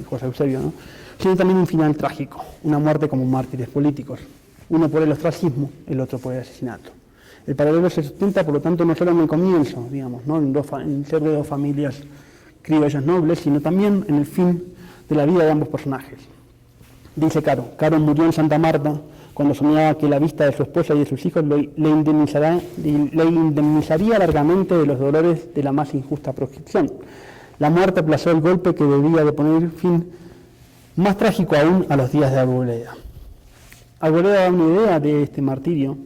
José Eusebio, ¿no? Sino también un final trágico, una muerte como mártires políticos, uno por el ostracismo, el otro por el asesinato. El paralelo se sustenta, por lo tanto, no solo en el comienzo, digamos, ¿no? en ser de dos familias criollas nobles, sino también en el fin de la vida de ambos personajes. Dice Caro, Caro murió en Santa Marta cuando soñaba que la vista de su esposa y de sus hijos le indemnizaría largamente de los dolores de la más injusta proscripción. La muerte aplazó el golpe que debía de poner fin, más trágico aún, a los días de Arboleda. Arboleda da una idea de este martirio,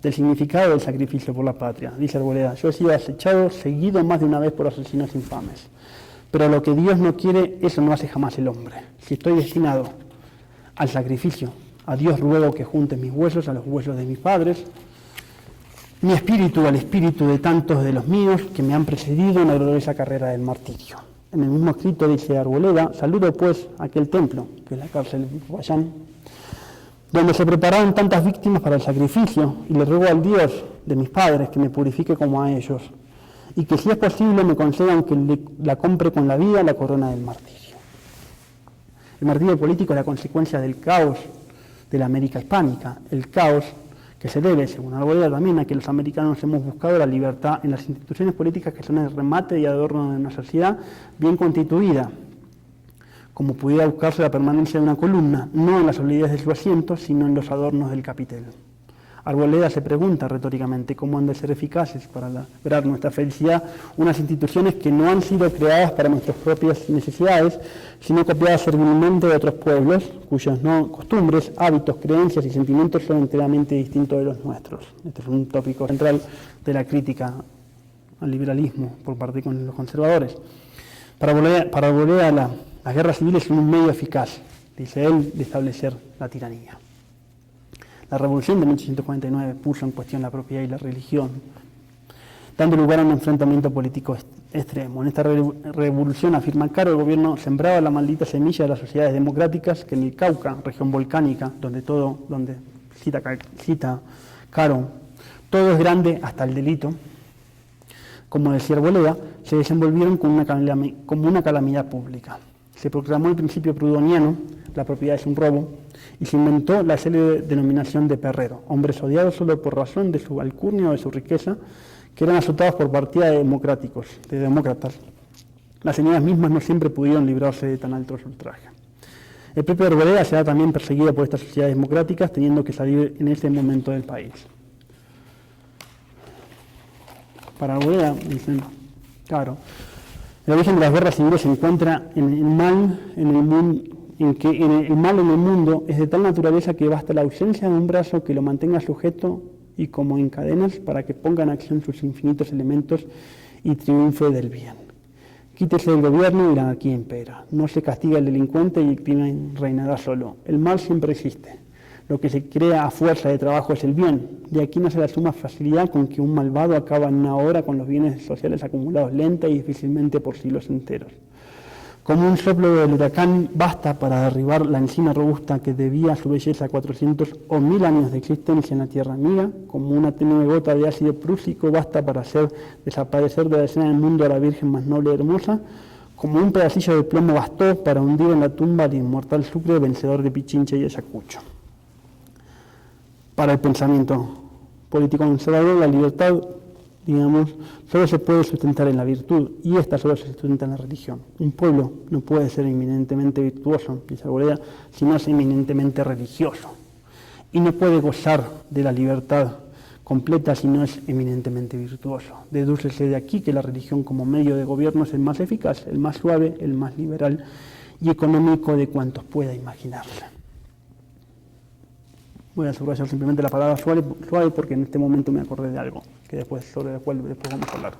del significado del sacrificio por la patria. Dice Arboleda, yo he sido acechado, seguido más de una vez por asesinos infames. Pero lo que Dios no quiere, eso no hace jamás el hombre. Si estoy destinado al sacrificio, a Dios ruego que junte mis huesos a los huesos de mis padres, mi espíritu al espíritu de tantos de los míos que me han precedido en la gloriosa carrera del martirio. En el mismo escrito dice Arboleda, saludo pues aquel templo, que es la cárcel de Popayán, donde se prepararon tantas víctimas para el sacrificio, y le ruego al Dios de mis padres que me purifique como a ellos, y que si es posible me conceda, aunque la compre con la vida, la corona del martirio. El martirio político es la consecuencia del caos de la América hispánica, el caos que se debe, según Arboleda también, a que los americanos hemos buscado la libertad en las instituciones políticas que son el remate y adorno de una sociedad bien constituida, como pudiera buscarse la permanencia de una columna, no en la solidez de su asiento, sino en los adornos del capitel. Arboleda se pregunta retóricamente cómo han de ser eficaces para lograr nuestra felicidad unas instituciones que no han sido creadas para nuestras propias necesidades, sino copiadas servilmente de otros pueblos, cuyas costumbres, hábitos, creencias y sentimientos son enteramente distintos de los nuestros. Este es un tópico central de la crítica al liberalismo por parte de los conservadores. Para Arboleda la guerra civil es un medio eficaz, dice él, de establecer la tiranía. La revolución de 1849 puso en cuestión la propiedad y la religión, dando lugar a un enfrentamiento político extremo. En esta revolución, afirma Caro, el gobierno sembraba la maldita semilla de las sociedades democráticas que en el Cauca, región volcánica, donde cita Caro, todo es grande hasta el delito, como decía Arboleda, se desenvolvieron como una calamidad pública. Se proclamó el principio prudoniano, la propiedad es un robo, y se inventó la célebre denominación de perrero, hombres odiados solo por razón de su alcurnia o de su riqueza, que eran azotados por partida de demócratas. Las señoras mismas no siempre pudieron librarse de tan altos ultrajes. El propio Arboleda será también perseguido por estas sociedades democráticas, teniendo que salir en ese momento del país. Para Arboleda, dicen, claro, el origen de las guerras civiles se encuentra en el mal en el mundo es de tal naturaleza que basta la ausencia de un brazo que lo mantenga sujeto y como en cadenas para que ponga en acción sus infinitos elementos y triunfe del bien. Quítese del gobierno y la anarquía impera. No se castiga el delincuente y el crimen reinará solo. El mal siempre existe. Lo que se crea a fuerza de trabajo es el bien. De aquí nace la suma facilidad con que un malvado acaba en una hora con los bienes sociales acumulados lenta y difícilmente por siglos enteros. Como un soplo del huracán basta para derribar la encina robusta que debía su belleza a 400 o 1000 años de existencia en la tierra amiga, como una tenue gota de ácido prúsico basta para hacer desaparecer de la escena del mundo a la Virgen más noble y hermosa, como un pedacillo de plomo bastó para hundir en la tumba al inmortal Sucre, vencedor de Pichincha y Ayacucho. Para el pensamiento político conservador, la libertad digamos, solo se puede sustentar en la virtud, y esta solo se sustenta en la religión. Un pueblo no puede ser eminentemente virtuoso, dice Arboleda, si no es eminentemente religioso. Y no puede gozar de la libertad completa si no es eminentemente virtuoso. Dedúcese de aquí que la religión como medio de gobierno es el más eficaz, el más suave, el más liberal y económico de cuantos pueda imaginarse. Voy a subrayar simplemente la palabra suave porque en este momento me acordé de algo sobre el cual después vamos a hablar.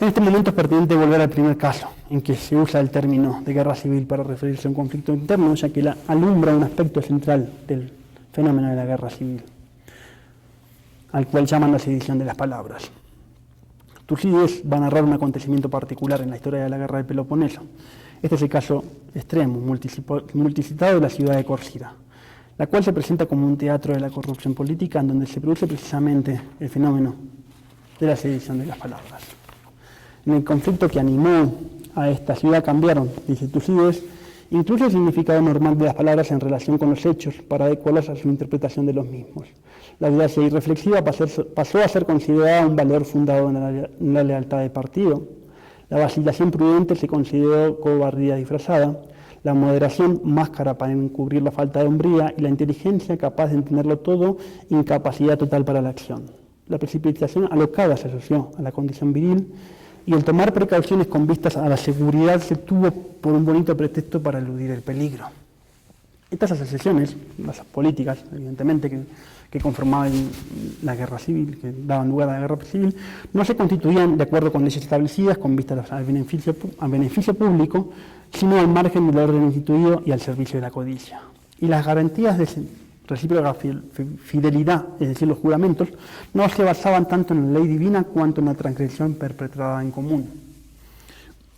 En este momento es pertinente volver al primer caso, en que se usa el término de guerra civil para referirse a un conflicto interno, ya que alumbra un aspecto central del fenómeno de la guerra civil, al cual llaman la sedición de las palabras. Tucídides va a narrar un acontecimiento particular en la historia de la guerra del Peloponeso. Este es el caso extremo, multicitado de la ciudad de Corcira, la cual se presenta como un teatro de la corrupción política en donde se produce precisamente el fenómeno de la sedición de las palabras. En el conflicto que animó a esta ciudad cambiaron, dice Tucídides, incluso el significado normal de las palabras en relación con los hechos para adecuarlas a su interpretación de los mismos. La audacia irreflexiva pasó a ser considerada un valor fundado en la lealtad de partido. La vacilación prudente se consideró cobardía disfrazada. La moderación, máscara para encubrir la falta de hombría, y la inteligencia, capaz de entenderlo todo, incapacidad total para la acción. La precipitación alocada se asoció a la condición viril, y el tomar precauciones con vistas a la seguridad se tuvo por un bonito pretexto para eludir el peligro. Estas asociaciones, las políticas, evidentemente, que conformaban la guerra civil, que daban lugar a la guerra civil, no se constituían de acuerdo con leyes establecidas con vistas al beneficio público, sino al margen del orden instituido y al servicio de la codicia. Y las garantías de recíproca fidelidad, es decir, los juramentos, no se basaban tanto en la ley divina cuanto en la transgresión perpetrada en común.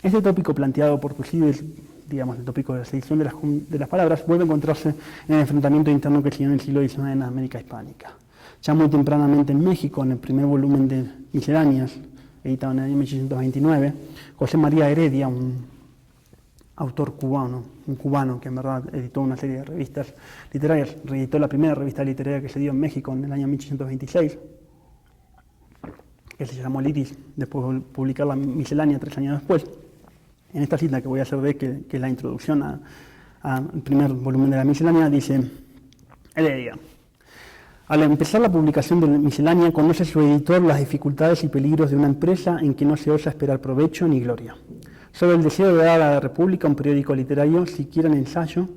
Este tópico planteado por Tucídides, digamos, el tópico de la sedición de las palabras, vuelve a encontrarse en el enfrentamiento interno que se dio en el siglo XIX en América hispánica. Ya muy tempranamente en México, en el primer volumen de Misceláneas, editado en el año 1829, José María Heredia, un autor cubano, un cubano que en verdad editó una serie de revistas literarias, reeditó la primera revista literaria que se dio en México en el año 1826, que se llamó El Iris, después de publicar la Miscelánea 3 años después. En esta cita que voy a hacer de que es la introducción al primer volumen de la Miscelánea, dice Heredia: al empezar la publicación de la Miscelánea, conoce su editor las dificultades y peligros de una empresa en que no se osa esperar provecho ni gloria. Sobre el deseo de dar a la República un periódico literario, siquiera en ensayo,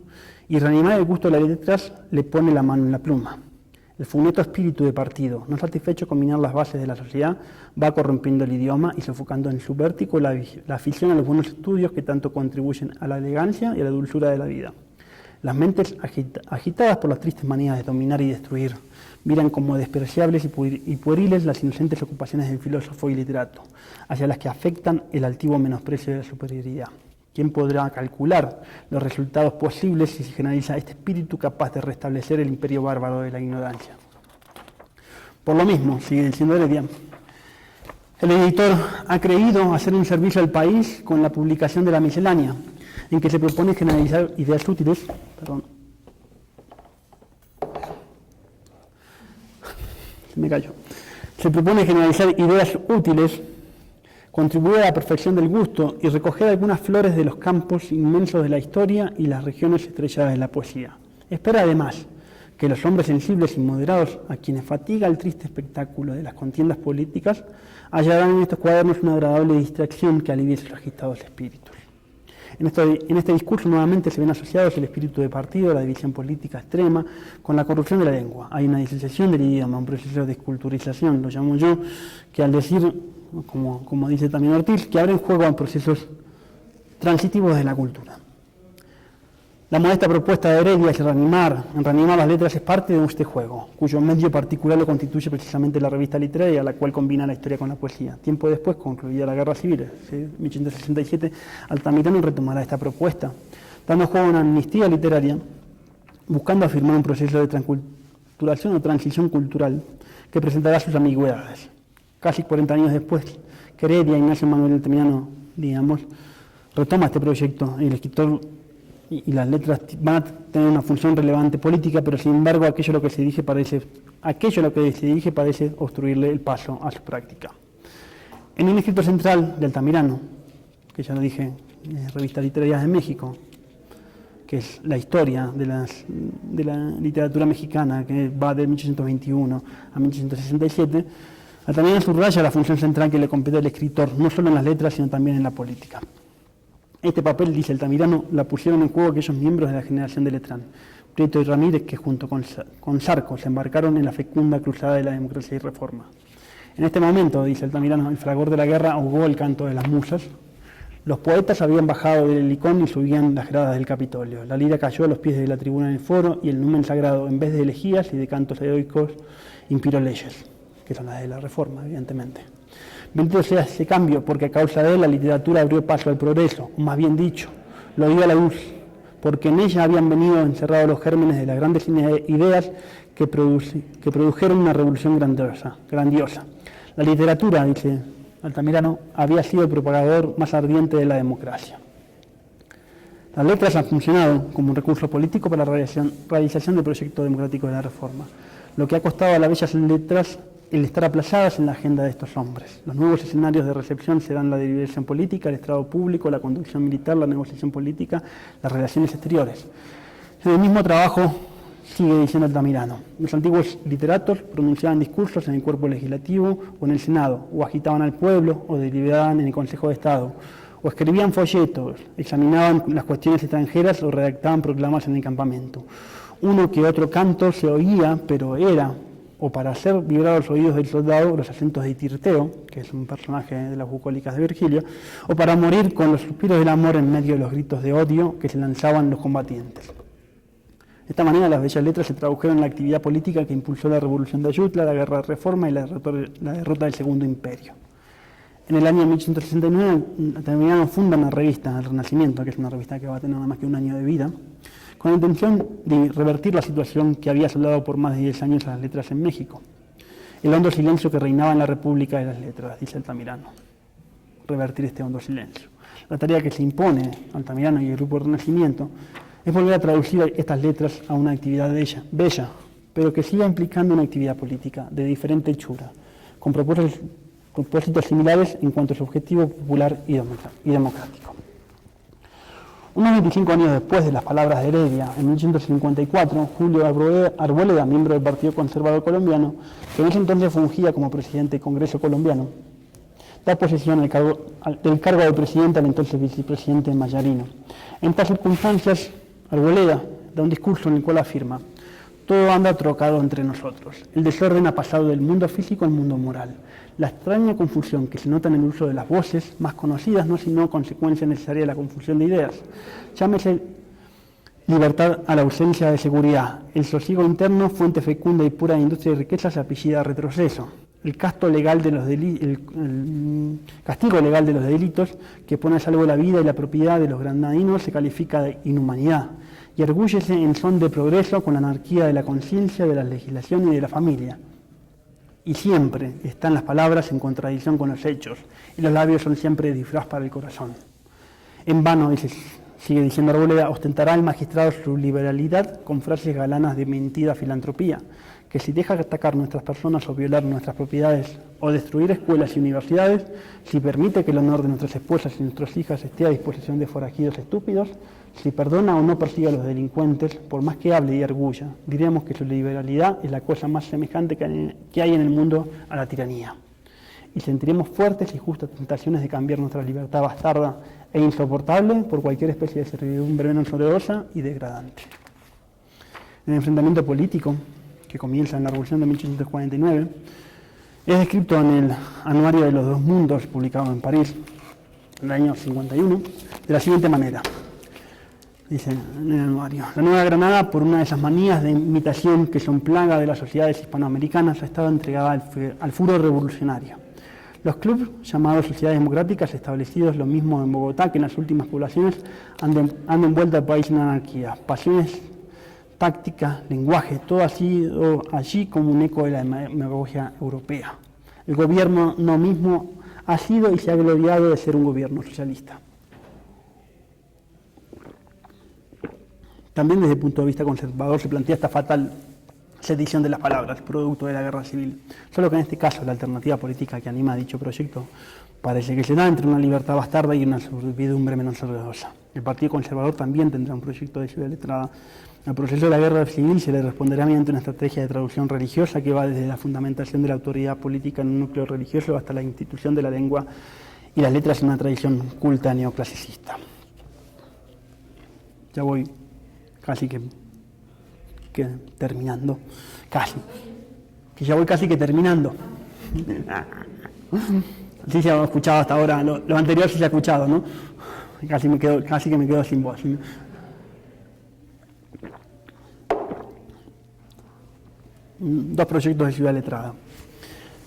y reanimar el gusto de las letras, le pone la mano en la pluma. El funesto espíritu de partido, no satisfecho con minar las bases de la sociedad, va corrompiendo el idioma y sofocando en su vértigo la afición a los buenos estudios que tanto contribuyen a la elegancia y a la dulzura de la vida. Las mentes agitadas por las tristes manías de dominar y destruir, miran como despreciables y pueriles las inocentes ocupaciones del filósofo y literato, hacia las que afectan el altivo menosprecio de la superioridad. ¿Quién podrá calcular los resultados posibles si se generaliza este espíritu capaz de restablecer el imperio bárbaro de la ignorancia? Por lo mismo, sigue diciendo Heredia, el editor ha creído hacer un servicio al país con la publicación de la Miscelánea, en que se propone generalizar ideas útiles, Se propone generalizar ideas útiles, contribuir a la perfección del gusto y recoger algunas flores de los campos inmensos de la historia y las regiones estrelladas de la poesía. Espera además que los hombres sensibles y moderados, a quienes fatiga el triste espectáculo de las contiendas políticas, hallarán en estos cuadernos una agradable distracción que alivie sus agitados espíritus. En este discurso nuevamente se ven asociados el espíritu de partido, la división política extrema, con la corrupción de la lengua. Hay una disociación del idioma, un proceso de desculturización, lo llamo yo, que al decir, como dice también Ortiz, que abre en juego a procesos transitivos de la cultura. La modesta propuesta de Heredia es reanimar las letras es parte de este juego, cuyo medio particular lo constituye precisamente la revista literaria, la cual combina la historia con la poesía. Tiempo después, concluida la Guerra Civil, en 1867, Altamirano retomará esta propuesta, dando juego a una amnistía literaria, buscando afirmar un proceso de transculturación o transición cultural que presentará sus ambigüedades. Casi 40 años después, que Heredia, Ignacio Manuel Altamirano, digamos, retoma este proyecto, el escritor y las letras van a tener una función relevante política, pero sin embargo aquello a lo que se dirige parece obstruirle el paso a su práctica. En un escrito central de Altamirano, que ya lo dije, Revista Literarias de México, que es la historia de la literatura mexicana, que va de 1821 a 1867, Altamirano subraya la función central que le compete al escritor, no solo en las letras, sino también en la política. Este papel, dice Altamirano, la pusieron en juego aquellos miembros de la generación de Letrán, Prieto y Ramírez, que junto con Zarco se embarcaron en la fecunda cruzada de la democracia y reforma. En este momento, dice Altamirano, el fragor de la guerra ahogó el canto de las musas. Los poetas habían bajado del Helicón y subían las gradas del Capitolio. La lira cayó a los pies de la tribuna del foro y el numen sagrado, en vez de elegías y de cantos heroicos, inspiró leyes, que son las de la reforma, evidentemente. Bendito sea ese cambio, porque a causa de él la literatura abrió paso al progreso, o más bien dicho, lo dio a la luz, porque en ella habían venido encerrados los gérmenes de las grandes ideas que produjeron una revolución grandiosa. La literatura, dice Altamirano, había sido el propagador más ardiente de la democracia. Las letras han funcionado como un recurso político para la realización del proyecto democrático de la reforma, lo que ha costado a las bellas letras el estar aplazadas en la agenda de estos hombres. Los nuevos escenarios de recepción serán la deliberación política, el estrado público, la conducción militar, la negociación política, las relaciones exteriores. En el mismo trabajo sigue diciendo Altamirano, los antiguos literatos pronunciaban discursos en el cuerpo legislativo o en el Senado, o agitaban al pueblo, o deliberaban en el Consejo de Estado, o escribían folletos, examinaban las cuestiones extranjeras o redactaban proclamas en el campamento. Uno que otro canto se oía, pero era, o para hacer vibrar los oídos del soldado, los acentos de Tirteo, que es un personaje de las bucólicas de Virgilio, o para morir con los suspiros del amor en medio de los gritos de odio que se lanzaban los combatientes. De esta manera, las bellas letras se tradujeron en la actividad política que impulsó la Revolución de Ayutla, la Guerra de Reforma y la derrota del Segundo Imperio. En el año 1869, Altamirano funda una revista, El Renacimiento, que es una revista que va a tener nada más que un año de vida, con la intención de revertir la situación que había asolado por más de 10 años a las letras en México. El hondo silencio que reinaba en la República de las Letras, dice Altamirano. Revertir este hondo silencio. La tarea que se impone a Altamirano y el Grupo Renacimiento es volver a traducir estas letras a una actividad bella, pero que siga implicando una actividad política de diferente hechura, con propósitos similares en cuanto a su objetivo popular y democrático. Unos 25 años después de las palabras de Heredia, en 1854, Julio Arboleda, miembro del Partido Conservador Colombiano, que en ese entonces fungía como presidente del Congreso colombiano, da posesión del cargo de presidente al entonces vicepresidente Mayarino. En estas circunstancias, Arboleda da un discurso en el cual afirma: todo anda trocado entre nosotros. El desorden ha pasado del mundo físico al mundo moral. La extraña confusión que se nota en el uso de las voces más conocidas no es sino consecuencia necesaria de la confusión de ideas. Llámese libertad a la ausencia de seguridad. El sosiego interno, fuente fecunda y pura de industria y riqueza, se apellida retroceso. El castigo legal de los delitos, que pone a salvo la vida y la propiedad de los granadinos, se califica de inhumanidad y argúyese en son de progreso con la anarquía de la conciencia, de la legislación y de la familia. Y siempre están las palabras en contradicción con los hechos, y los labios son siempre disfraz para el corazón. En vano, sigue diciendo Arboleda, ostentará el magistrado su liberalidad con frases galanas de mentida filantropía, que si deja atacar nuestras personas o violar nuestras propiedades o destruir escuelas y universidades, si permite que el honor de nuestras esposas y nuestras hijas esté a disposición de forajidos estúpidos, si perdona o no persigue a los delincuentes, por más que hable y arguya, diremos que su liberalidad es la cosa más semejante que hay en el mundo a la tiranía. Y sentiremos fuertes y justas tentaciones de cambiar nuestra libertad bastarda e insoportable por cualquier especie de servidumbre menos onerosa y degradante. En el enfrentamiento político, que comienza en la Revolución de 1849, es descrito en el Anuario de los Dos Mundos, publicado en París, en el año 51, de la siguiente manera. Dice en el anuario: la Nueva Granada, por una de esas manías de imitación que son plaga de las sociedades hispanoamericanas, ha estado entregada al furor revolucionario. Los clubes llamados sociedades democráticas, establecidos lo mismo en Bogotá que en las últimas poblaciones, han envuelto al país en anarquía. Pasiones, táctica, lenguaje, todo ha sido allí como un eco de la demagogia europea. El gobierno no mismo ha sido y se ha gloriado de ser un gobierno socialista. También desde el punto de vista conservador se plantea esta fatal sedición de las palabras, producto de la guerra civil. Solo que en este caso la alternativa política que anima dicho proyecto parece que se da entre una libertad bastarda y una servidumbre menos orgullosa. El Partido Conservador también tendrá un proyecto de ciudad letrada. Al proceso de la guerra civil se le responderá mediante una estrategia de traducción religiosa que va desde la fundamentación de la autoridad política en un núcleo religioso hasta la institución de la lengua y las letras en una tradición culta neoclasicista. Ya voy casi que terminando. Casi. Que ya voy casi que terminando. Sí se ha escuchado hasta ahora, lo anterior sí se ha escuchado, ¿no? Casi que me quedo sin voz. Dos proyectos de ciudad letrada.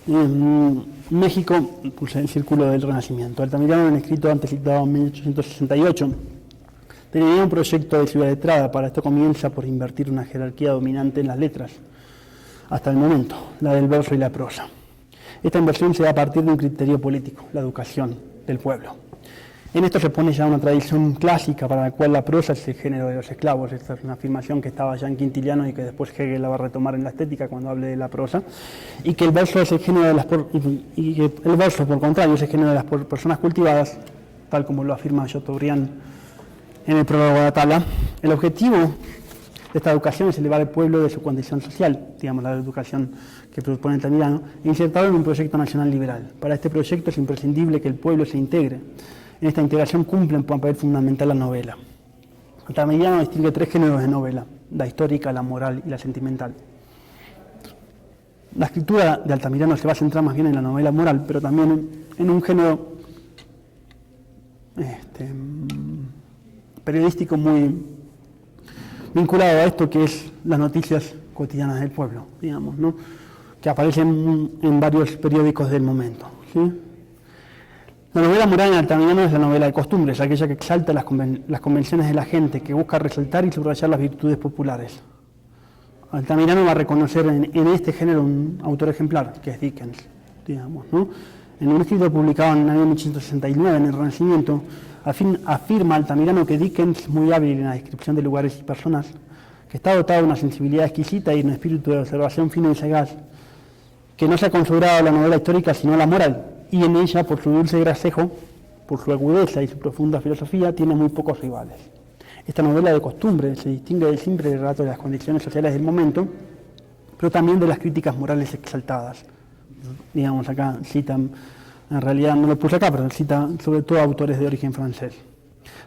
En México, puse el Círculo del Renacimiento. Altamirano, en escrito antes citado en 1868, tenía un proyecto de ciudad letrada. Para esto comienza por invertir una jerarquía dominante en las letras, hasta el momento, la del verso y la prosa. Esta inversión se da a partir de un criterio político, la educación del pueblo. En esto se pone ya una tradición clásica para la cual la prosa es el género de los esclavos. Esta es una afirmación que estaba ya en Quintiliano y que después Hegel la va a retomar en la estética cuando hable de la prosa, y que el verso es el género de y que el verso, por contrario, es el género de las personas cultivadas, tal como lo afirma Chateaubriand en el prólogo de Atala. El objetivo de esta educación es elevar al pueblo de su condición social, digamos la educación que propone Altamirano, e insertarlo en un proyecto nacional liberal. Para este proyecto es imprescindible que el pueblo se integre. En esta integración cumple un papel fundamental la novela. Altamirano distingue tres géneros de novela: la histórica, la moral y la sentimental. La escritura de Altamirano se va a centrar más bien en la novela moral, pero también en un género periodístico muy vinculado a esto, que es las noticias cotidianas del pueblo, digamos, ¿no? Que aparecen en varios periódicos del momento, ¿sí? La novela moral en Altamirano es la novela de costumbres, aquella que exalta las convenciones de la gente, que busca resaltar y subrayar las virtudes populares. Altamirano va a reconocer en este género un autor ejemplar, que es Dickens, digamos, ¿no? En un escrito publicado en el año 1869, en el Renacimiento, afirma Altamirano que Dickens es muy hábil en la descripción de lugares y personas, que está dotado de una sensibilidad exquisita y un espíritu de observación fino y sagaz, que no se ha consagrado a la novela histórica sino a la moral, y en ella, por su dulce gracejo, por su agudeza y su profunda filosofía, tiene muy pocos rivales. Esta novela de costumbre se distingue del simple relato de las condiciones sociales del momento, pero también de las críticas morales exaltadas. Digamos, acá citan, en realidad no lo puse acá, pero cita sobre todo autores de origen francés.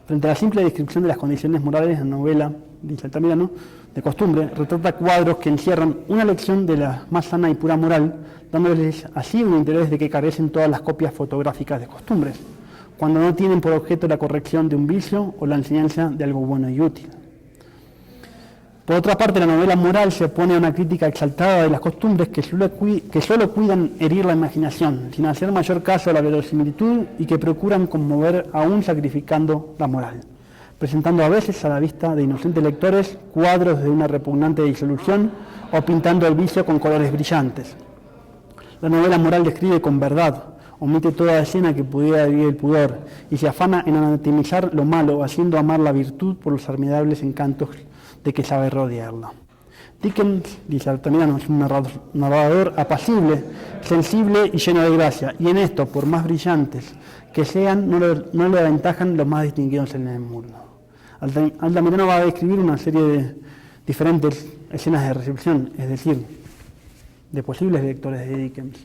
Frente a la simple descripción de las condiciones morales, la novela, dice Altamirano, de costumbre, retrata cuadros que encierran una lección de la más sana y pura moral, dándoles así un interés de que carecen todas las copias fotográficas de costumbres, cuando no tienen por objeto la corrección de un vicio o la enseñanza de algo bueno y útil. Por otra parte, la novela moral se opone a una crítica exaltada de las costumbres que solo cuidan herir la imaginación, sin hacer mayor caso a la verosimilitud, y que procuran conmover aún sacrificando la moral, presentando a veces a la vista de inocentes lectores cuadros de una repugnante disolución o pintando el vicio con colores brillantes. La novela moral describe con verdad, omite toda escena que pudiera herir el pudor y se afana en anatomizar lo malo, haciendo amar la virtud por los admirables encantos de que sabe rodearla. Dickens, dice Altamirano, es un narrador apacible, sensible y lleno de gracia, y en esto, por más brillantes que sean, no le aventajan los más distinguidos en el mundo. Altamirano va a describir una serie de diferentes escenas de recepción, es decir, de posibles lectores de Dickens.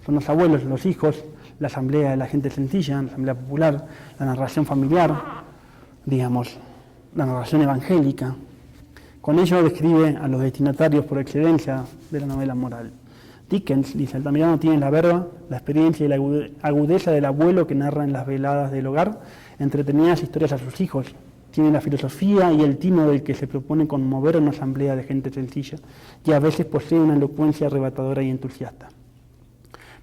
Son los abuelos, los hijos, la asamblea de la gente sencilla, la asamblea popular, la narración familiar, digamos, la narración evangélica. Con ello describe a los destinatarios por excelencia de la novela moral. Dickens, dice Altamirano, tiene la verba, la experiencia y la agudeza del abuelo que narra en las veladas del hogar entretenidas historias a sus hijos. Tiene la filosofía y el tino del que se propone conmover a una asamblea de gente sencilla, y a veces posee una elocuencia arrebatadora y entusiasta.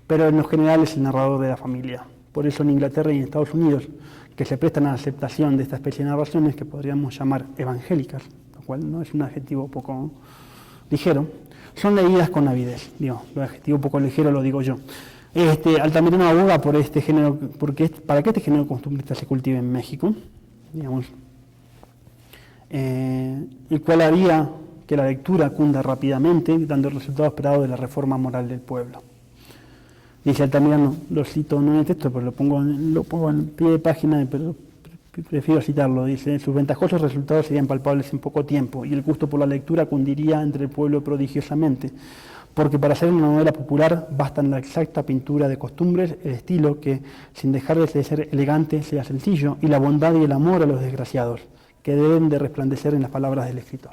Pero en lo general es el narrador de la familia. Por eso en Inglaterra y en Estados Unidos, que se prestan a la aceptación de esta especie de narraciones que podríamos llamar evangélicas, lo cual no es un adjetivo poco ligero, son leídas con avidez. Digo, el adjetivo poco ligero lo digo yo. Altamirano aboga por este género, para que este género costumbrista se cultive en México, digamos. el cual haría que la lectura cunda rápidamente, dando el resultado esperado de la reforma moral del pueblo. Dice Altamirano, lo cito no en el texto, pero lo pongo en pie de página, pero prefiero citarlo. Dice, sus ventajosos resultados serían palpables en poco tiempo y el gusto por la lectura cundiría entre el pueblo prodigiosamente, porque para hacer una novela popular bastan la exacta pintura de costumbres, el estilo que, sin dejar de ser elegante, sea sencillo, y la bondad y el amor a los desgraciados, que deben de resplandecer en las palabras del escritor.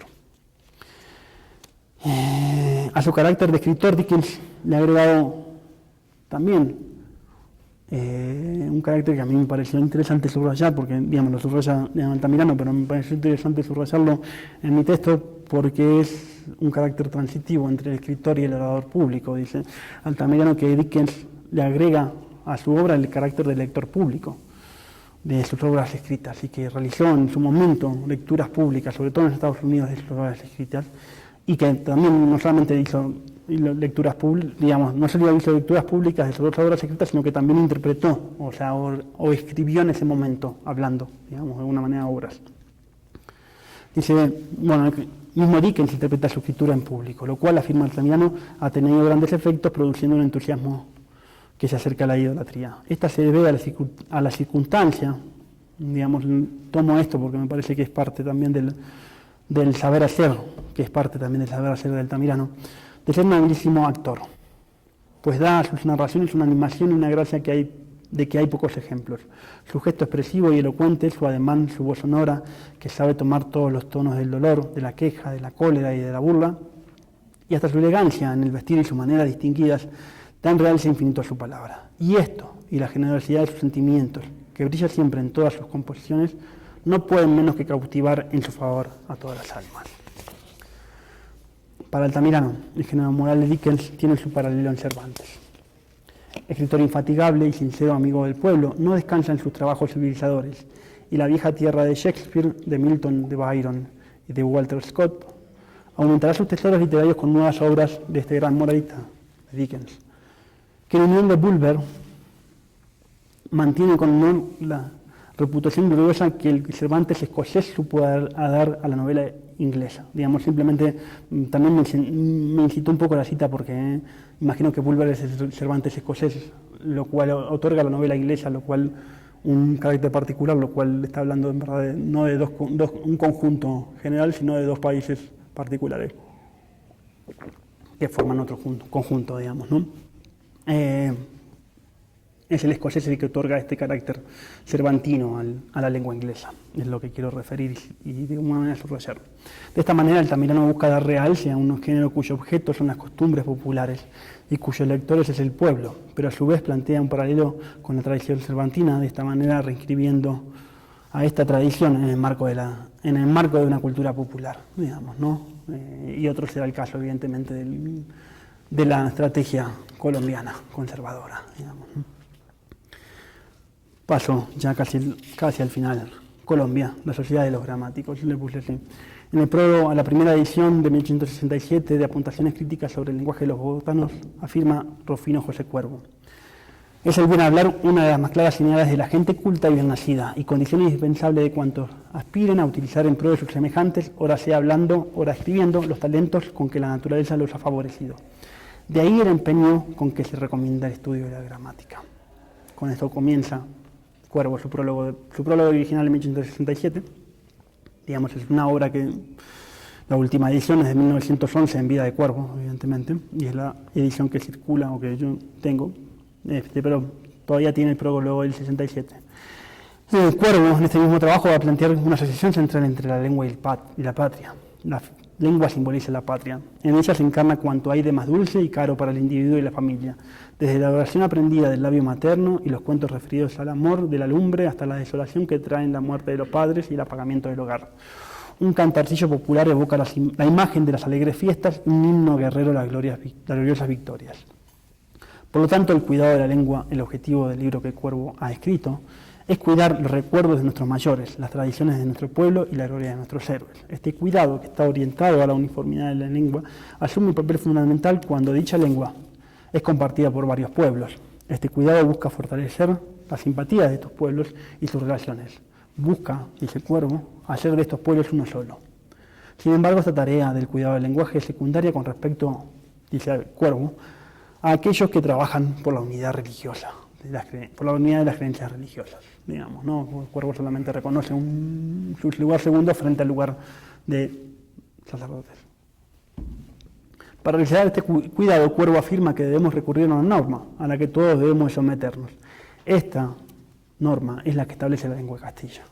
A su carácter de escritor, Dickens le ha agregado también un carácter que a mí me pareció interesante subrayar, porque, digamos, lo subraya Altamirano, pero me pareció interesante subrayarlo en mi texto porque es un carácter transitivo entre el escritor y el orador público. Dice Altamirano que Dickens le agrega a su obra el carácter de lector público de sus obras escritas y que realizó en su momento lecturas públicas, sobre todo en Estados Unidos, de sus obras escritas, y que también no solamente hizo lecturas públicas, digamos, no solo hizo lecturas públicas de sus obras escritas, sino que también interpretó, o escribió en ese momento, hablando, digamos, de alguna manera, obras. Dice, bueno, mismo Dickens interpreta su escritura en público, lo cual, afirma Altamirano, ha tenido grandes efectos, produciendo un entusiasmo que se acerca a la idolatría. Esta se debe a la circunstancia, digamos, tomo esto porque me parece que es parte también del saber hacer, que es parte también del saber hacer de Altamirano, de ser un habilísimo actor, pues da a sus narraciones una animación y una gracia de que hay pocos ejemplos. Su gesto expresivo y elocuente, su ademán, su voz sonora, que sabe tomar todos los tonos del dolor, de la queja, de la cólera y de la burla, y hasta su elegancia en el vestir y su manera distinguidas, dan realce infinito a su palabra. Y esto, y la generosidad de sus sentimientos, que brilla siempre en todas sus composiciones, no pueden menos que cautivar en su favor a todas las almas. Para Altamirano, el género moral de Dickens tiene su paralelo en Cervantes. Escritor infatigable y sincero amigo del pueblo, no descansa en sus trabajos civilizadores, y la vieja tierra de Shakespeare, de Milton, de Byron y de Walter Scott aumentará sus tesoros literarios con nuevas obras de este gran moralista, de Dickens, que en unión de Bulwer mantiene con honor la reputación gloriosa que el Cervantes escocés supo dar a la novela inglesa. Digamos, simplemente también me incitó un poco la cita porque imagino que Bulwer es el Cervantes escocés, lo cual otorga a la novela inglesa, lo cual un carácter particular, lo cual está hablando en verdad no de un conjunto general, sino de dos países particulares que forman otro conjunto, digamos, ¿no? Es el escocés el que otorga este carácter cervantino a la lengua inglesa, es lo que quiero referir y de alguna manera subrayar. De esta manera, Altamirano busca dar realce a unos géneros cuyo objeto son las costumbres populares y cuyos lectores es el pueblo, pero a su vez plantea un paralelo con la tradición cervantina, de esta manera reinscribiendo a esta tradición en el marco de una cultura popular, digamos, ¿no? Y otro será el caso, evidentemente, de la estrategia colombiana conservadora, digamos, ¿no? Paso ya casi al final. Colombia, la sociedad de los gramáticos, le puse así. En el prólogo a la primera edición de 1867 de Apuntaciones críticas sobre el lenguaje de los bogotanos, afirma Rufino José Cuervo: es el buen hablar una de las más claras señales de la gente culta y bien nacida, y condición indispensable de cuantos aspiren a utilizar en pro de sus semejantes, ora sea hablando, ora escribiendo, los talentos con que la naturaleza los ha favorecido. De ahí el empeño con que se recomienda el estudio de la gramática. Con esto comienza Cuervo, su prólogo original de 1867, digamos, es una obra que la última edición es de 1911 en vida de Cuervo, evidentemente, y es la edición que circula o que yo tengo, pero todavía tiene el prólogo del 67. Cuervo, en este mismo trabajo, va a plantear una asociación central entre la lengua y la patria. La lengua simboliza la patria. En ella se encarna cuanto hay de más dulce y caro para el individuo y la familia, desde la oración aprendida del labio materno y los cuentos referidos al amor de la lumbre hasta la desolación que traen la muerte de los padres y el apagamiento del hogar. Un cantarcillo popular evoca la imagen de las alegres fiestas y un himno guerrero las gloriosas victorias. Por lo tanto, el cuidado de la lengua, el objetivo del libro que Cuervo ha escrito, es cuidar los recuerdos de nuestros mayores, las tradiciones de nuestro pueblo y la gloria de nuestros héroes. Este cuidado, que está orientado a la uniformidad de la lengua, asume un papel fundamental cuando dicha lengua es compartida por varios pueblos. Este cuidado busca fortalecer la simpatía de estos pueblos y sus relaciones, busca, dice Cuervo, hacer de estos pueblos uno solo. Sin embargo, esta tarea del cuidado del lenguaje es secundaria con respecto, dice Cuervo, a aquellos que trabajan por la unidad religiosa, por la unidad de las creencias religiosas, digamos, ¿no? Cuervo solamente reconoce su lugar segundo frente al lugar de sacerdotes. Para realizar este cuidado, Cuervo afirma que debemos recurrir a una norma a la que todos debemos someternos. Esta norma es la que establece la lengua de Castilla.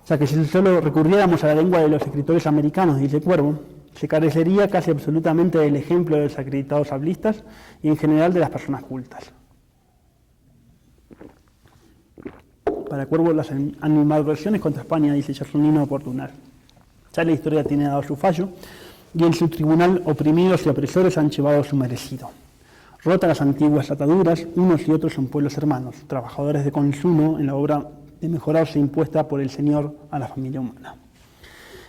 O sea que si solo recurriéramos a la lengua de los escritores americanos, dice Cuervo, se carecería casi absolutamente del ejemplo de los acreditados hablistas y en general de las personas cultas. Para Cuervo, las animadversiones contra España, dice, ya son inoportunas. Ya la historia tiene dado su fallo y en su tribunal oprimidos y opresores han llevado su merecido. Rotas las antiguas ataduras, unos y otros son pueblos hermanos, trabajadores de consumo en la obra de mejorarse impuesta por el Señor a la familia humana.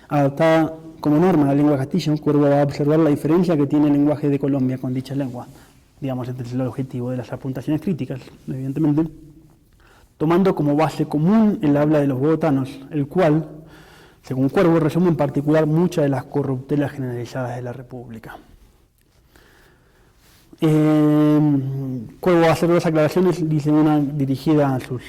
Adoptada como norma la lengua castillo, Cuervo va a observar la diferencia que tiene el lenguaje de Colombia con dicha lengua. Digamos, este es el objetivo de las apuntaciones críticas, evidentemente, tomando como base común el habla de los bogotanos, el cual, según Cuervo, resume en particular muchas de las corruptelas generalizadas de la República. Cuervo va a hacer dos aclaraciones, dice una dirigida a sus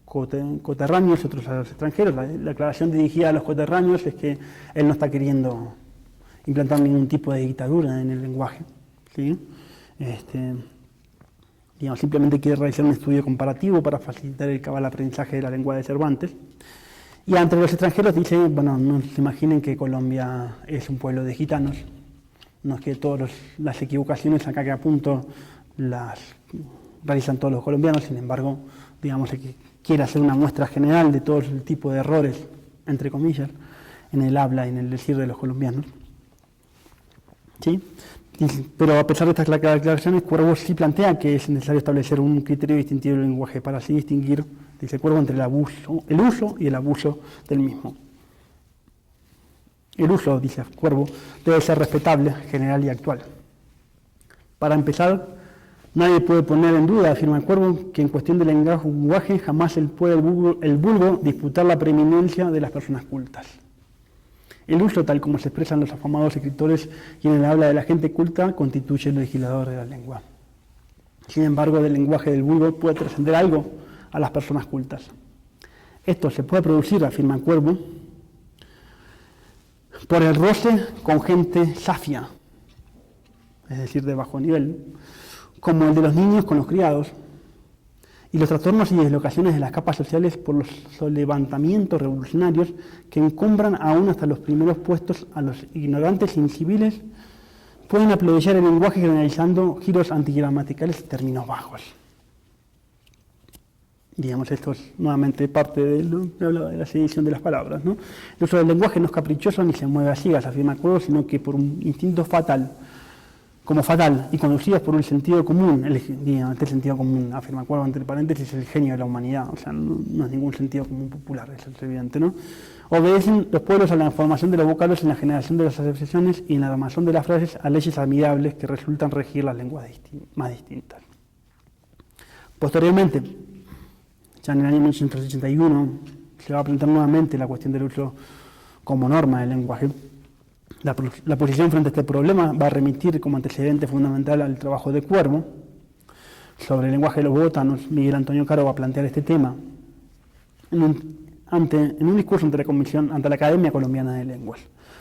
coterráneos y otros a los extranjeros. La aclaración dirigida a los coterráneos es que él no está queriendo implantar ningún tipo de dictadura en el lenguaje, ¿sí? Digamos, simplemente quiere realizar un estudio comparativo para facilitar el cabal aprendizaje de la lengua de Cervantes. Y entre los extranjeros dice, bueno, no se imaginen que Colombia es un pueblo de gitanos, no es que todas las equivocaciones acá que apunto las realizan todos los colombianos, sin embargo, digamos que quiere hacer una muestra general de todo el tipo de errores, entre comillas, en el habla y en el decir de los colombianos. ¿Sí? Pero a pesar de estas aclaraciones, Cuervo sí plantea que es necesario establecer un criterio distintivo del lenguaje para así distinguir, dice Cuervo, entre el uso y el abuso del mismo. El uso, dice Cuervo, debe ser respetable, general y actual. Para empezar, nadie puede poner en duda, afirma Cuervo, que en cuestión del lenguaje jamás puede el vulgo disputar la preeminencia de las personas cultas. El uso, tal como se expresan los afamados escritores y en el habla de la gente culta, constituye el legislador de la lengua. Sin embargo, del lenguaje del vulgo puede trascender algo a las personas cultas. Esto se puede producir, afirma Cuervo, por el roce con gente safia, es decir, de bajo nivel, como el de los niños con los criados, y los trastornos y deslocaciones de las capas sociales por los levantamientos revolucionarios que encumbran aún hasta los primeros puestos a los ignorantes e inciviles, pueden aprovechar el lenguaje generalizando giros antigramaticales y términos bajos. Digamos, esto es nuevamente parte de lo que hablaba de la sedición de las palabras, ¿no? El uso del lenguaje no es caprichoso ni se mueve a ciegas, afirma Cuervo, sino que por un instinto fatal, como fatal y conducidas por un sentido común, este sentido común, afirma Cuervo entre paréntesis, es el genio de la humanidad, o sea, no es ningún sentido común popular, eso es evidente, ¿no? Obedecen los pueblos a la información de los vocablos en la generación de las asociaciones y en la armación de las frases a leyes admirables que resultan regir las lenguas más distintas. Posteriormente, ya en el año 1981, se va a plantear nuevamente la cuestión del uso como norma del lenguaje. La posición frente a este problema va a remitir como antecedente fundamental al trabajo de Cuervo sobre el lenguaje de los bogotanos. Miguel Antonio Caro va a plantear este tema en un discurso ante la Academia Colombiana de Lenguas.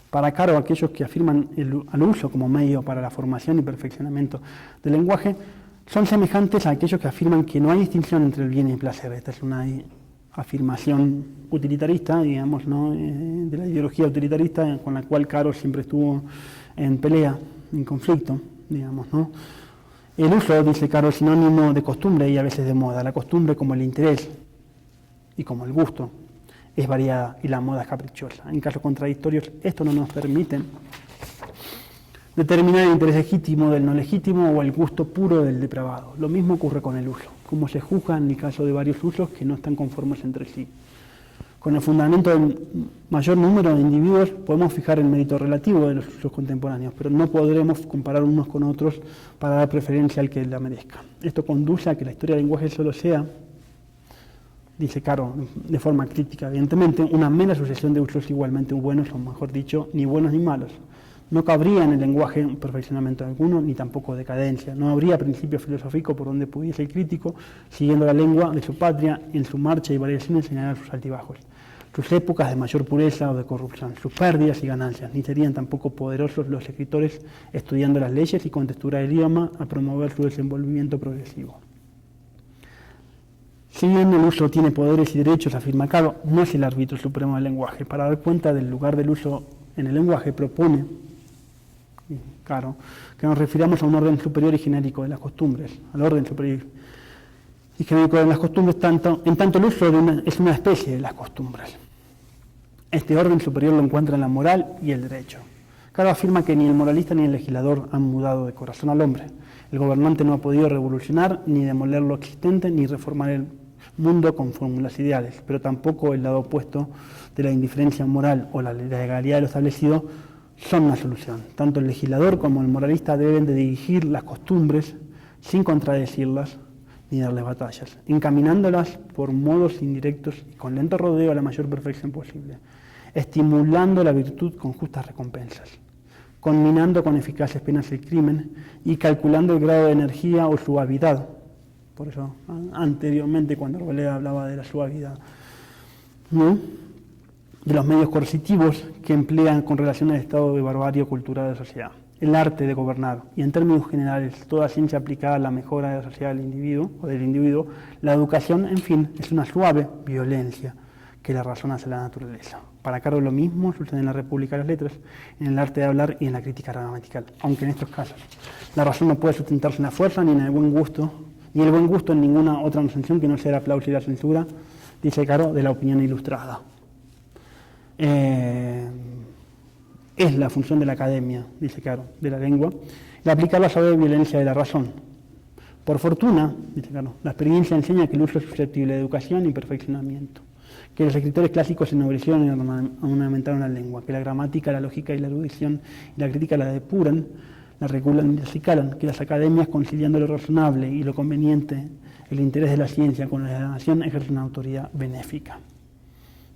Para Caro, aquellos que afirman al uso como medio para la formación y perfeccionamiento del lenguaje son semejantes a aquellos que afirman que no hay distinción entre el bien y el placer. Esta es una afirmación utilitarista, digamos, ¿no? De la ideología utilitarista con la cual Caro siempre estuvo en pelea, en conflicto, digamos, ¿no? El uso, dice Caro, es sinónimo de costumbre y a veces de moda. La costumbre, como el interés y como el gusto, es variada y la moda es caprichosa. En casos contradictorios, esto no nos permite determinar el interés legítimo del no legítimo o el gusto puro del depravado. Lo mismo ocurre con el uso, como se juzga en el caso de varios usos que no están conformes entre sí. Con el fundamento del mayor número de individuos podemos fijar el mérito relativo de los usos contemporáneos, pero no podremos comparar unos con otros para dar preferencia al que la merezca. Esto conduce a que la historia del lenguaje solo sea dice Caro de forma crítica, evidentemente, una mera sucesión de usos igualmente buenos, o mejor dicho, ni buenos ni malos. No cabría en el lenguaje un perfeccionamiento alguno, ni tampoco decadencia. No habría principio filosófico por donde pudiese el crítico, siguiendo la lengua de su patria, en su marcha y variaciones, señalar sus altibajos, sus épocas de mayor pureza o de corrupción, sus pérdidas y ganancias. Ni serían tampoco poderosos los escritores estudiando las leyes y con textura del idioma a promover su desenvolvimiento progresivo. Si bien el uso tiene poderes y derechos, afirma Caro, no es el árbitro supremo del lenguaje. Para dar cuenta del lugar del uso en el lenguaje, propone Caro que nos refiramos a un orden superior y genérico de las costumbres, al orden superior y genérico de las costumbres, en tanto el uso es una especie de las costumbres. Este orden superior lo encuentra en la moral y el derecho. Caro afirma que ni el moralista ni el legislador han mudado de corazón al hombre. El gobernante no ha podido revolucionar, ni demoler lo existente, ni reformar el mundo con fórmulas ideales, pero tampoco el lado opuesto de la indiferencia moral o la legalidad de lo establecido son una solución. Tanto el legislador como el moralista deben de dirigir las costumbres sin contradecirlas ni darles batallas, encaminándolas por modos indirectos y con lento rodeo a la mayor perfección posible, estimulando la virtud con justas recompensas, conminando con eficaces penas el crimen y calculando el grado de energía o suavidad. Por eso, anteriormente, cuando Arboleda hablaba de la suavidad, ¿no?, de los medios coercitivos que emplean con relación al estado de barbarie cultural de la sociedad, el arte de gobernar y, en términos generales, toda ciencia aplicada a la mejora de la sociedad del individuo, la educación, en fin, es una suave violencia que la razón hacia la naturaleza. Para Caro lo mismo sucede en la República de las Letras, en el arte de hablar y en la crítica gramatical, aunque en estos casos la razón no puede sustentarse en la fuerza ni en el buen gusto, ni el buen gusto en ninguna otra noción que no sea el aplauso y la censura, dice Caro, de la opinión ilustrada. Es la función de la academia, dice Caro, de la lengua, el aplicar la suave violencia de la razón. Por fortuna, dice Caro, la experiencia enseña que el uso es susceptible de educación y perfeccionamiento, que los escritores clásicos ennoblecieron y ornamentaron la lengua, que la gramática, la lógica y la erudición y la crítica la depuran, la regulan y la acicalan, que las academias, conciliando lo razonable y lo conveniente, el interés de la ciencia con la nación, ejercen una autoridad benéfica.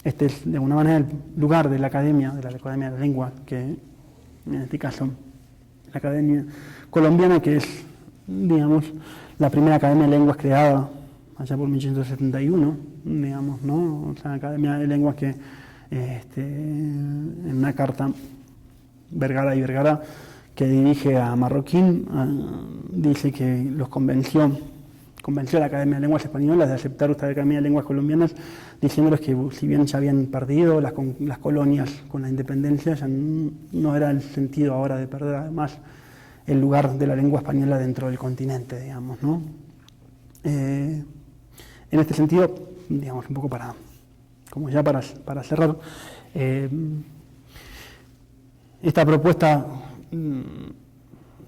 Este es, de alguna manera, el lugar de la Academia de la Lengua, que en este caso, la Academia Colombiana, que es, digamos, la primera Academia de Lenguas creada allá por 1871, digamos, ¿no? O sea, Academia de Lenguas que, en una carta, Vergara y Vergara, que dirige a Marroquín, dice que los convenció a la Academia de Lenguas Españolas de aceptar esta Academia de Lenguas Colombianas, diciéndoles que si bien ya habían perdido las colonias con la independencia, ya no era el sentido ahora de perder además el lugar de la lengua española dentro del continente, digamos, ¿no? En este sentido, digamos, un poco para cerrar, esta propuesta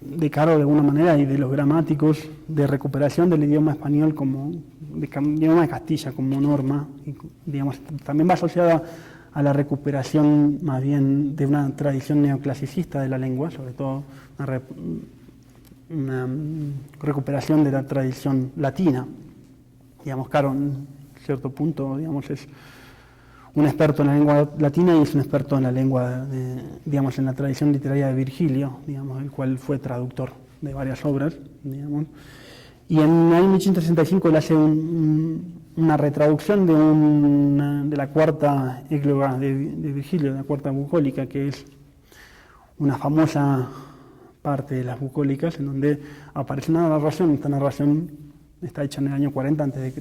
de Caro, de alguna manera, y de los gramáticos, de recuperación del idioma español como idioma de Castilla como norma, y, digamos, también va asociada a la recuperación más bien de una tradición neoclasicista de la lengua, sobre todo una recuperación de la tradición latina. Digamos, Caro, en cierto punto, digamos, es un experto en la lengua latina y es un experto en la lengua, digamos, en la tradición literaria de Virgilio, digamos, el cual fue traductor de varias obras, digamos. Y en 1865 le hace una retraducción de la cuarta égloga de Virgilio, de la cuarta bucólica, que es una famosa parte de las bucólicas, en donde aparece una narración. Esta narración está hecha en el año 40 a.C.,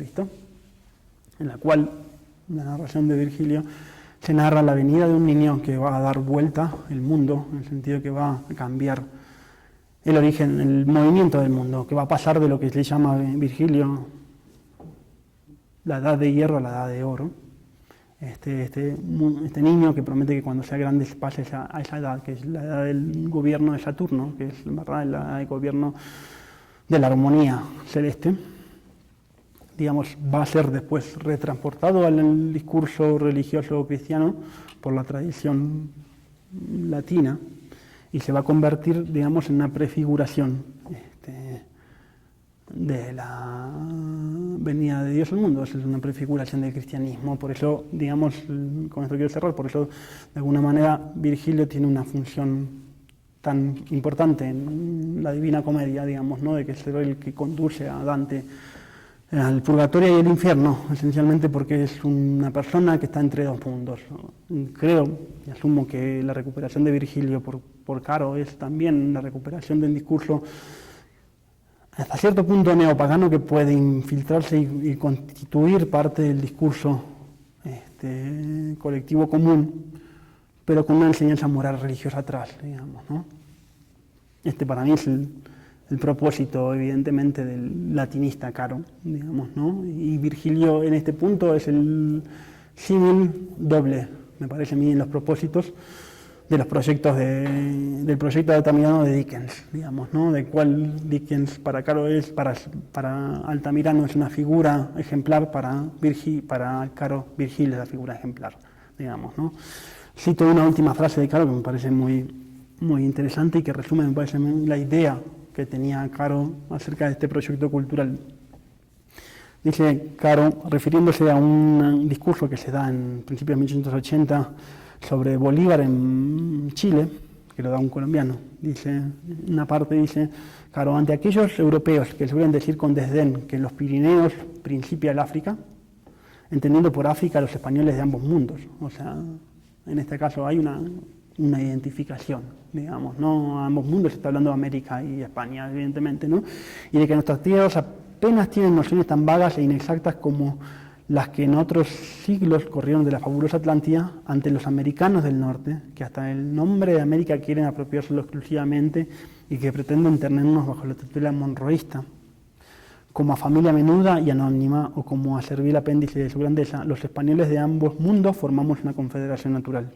en la cual la narración de Virgilio se narra la venida de un niño que va a dar vuelta el mundo, en el sentido que va a cambiar el origen, el movimiento del mundo, que va a pasar de lo que le llama Virgilio la edad de hierro a la edad de oro. Este niño que promete que cuando sea grande pase a esa edad, que es la edad del gobierno de Saturno, que es la edad del gobierno de la armonía celeste, digamos, va a ser después retransportado al discurso religioso cristiano por la tradición latina y se va a convertir, digamos, en una prefiguración de la venida de Dios al mundo, es una prefiguración del cristianismo. Por eso, digamos, con esto quiero cerrar, por eso de alguna manera Virgilio tiene una función tan importante en la Divina Comedia, digamos, ¿no? De que es el que conduce a Dante al purgatorio y al infierno, esencialmente porque es una persona que está entre dos mundos. Creo y asumo que la recuperación de Virgilio por Caro es también la recuperación de un discurso hasta cierto punto neopagano que puede infiltrarse y constituir parte del discurso colectivo común, pero con una enseñanza moral religiosa atrás, digamos, ¿no? Para mí es el propósito, evidentemente, del latinista Caro, digamos, ¿no? Y Virgilio en este punto es el símil doble, me parece a mí, en los propósitos de los proyectos del proyecto Altamirano de Dickens, digamos, ¿no? De cual Dickens para Caro para Altamirano es una figura ejemplar, para Caro Virgilio es la figura ejemplar, digamos, ¿no? Cito una última frase de Caro que me parece muy, muy interesante y que resume, me parece, la idea que tenía Caro acerca de este proyecto cultural. Dice Caro, refiriéndose a un discurso que se da en principios de 1880 sobre Bolívar en Chile, que lo da un colombiano. Dice, una parte dice, Caro, ante aquellos europeos que suelen decir con desdén que en los Pirineos principia el África, entendiendo por África a los españoles de ambos mundos. O sea, en este caso hay una identificación, digamos, ¿no? A ambos mundos se está hablando de América y España, evidentemente, ¿no? Y de que nuestras tierras apenas tienen nociones tan vagas e inexactas como las que en otros siglos corrieron de la fabulosa Atlántida ante los americanos del norte, que hasta el nombre de América quieren apropiárselo exclusivamente y que pretenden tenernos bajo la tutela monroísta. Como a familia menuda y anónima, o como a servil apéndice de su grandeza, los españoles de ambos mundos formamos una confederación natural,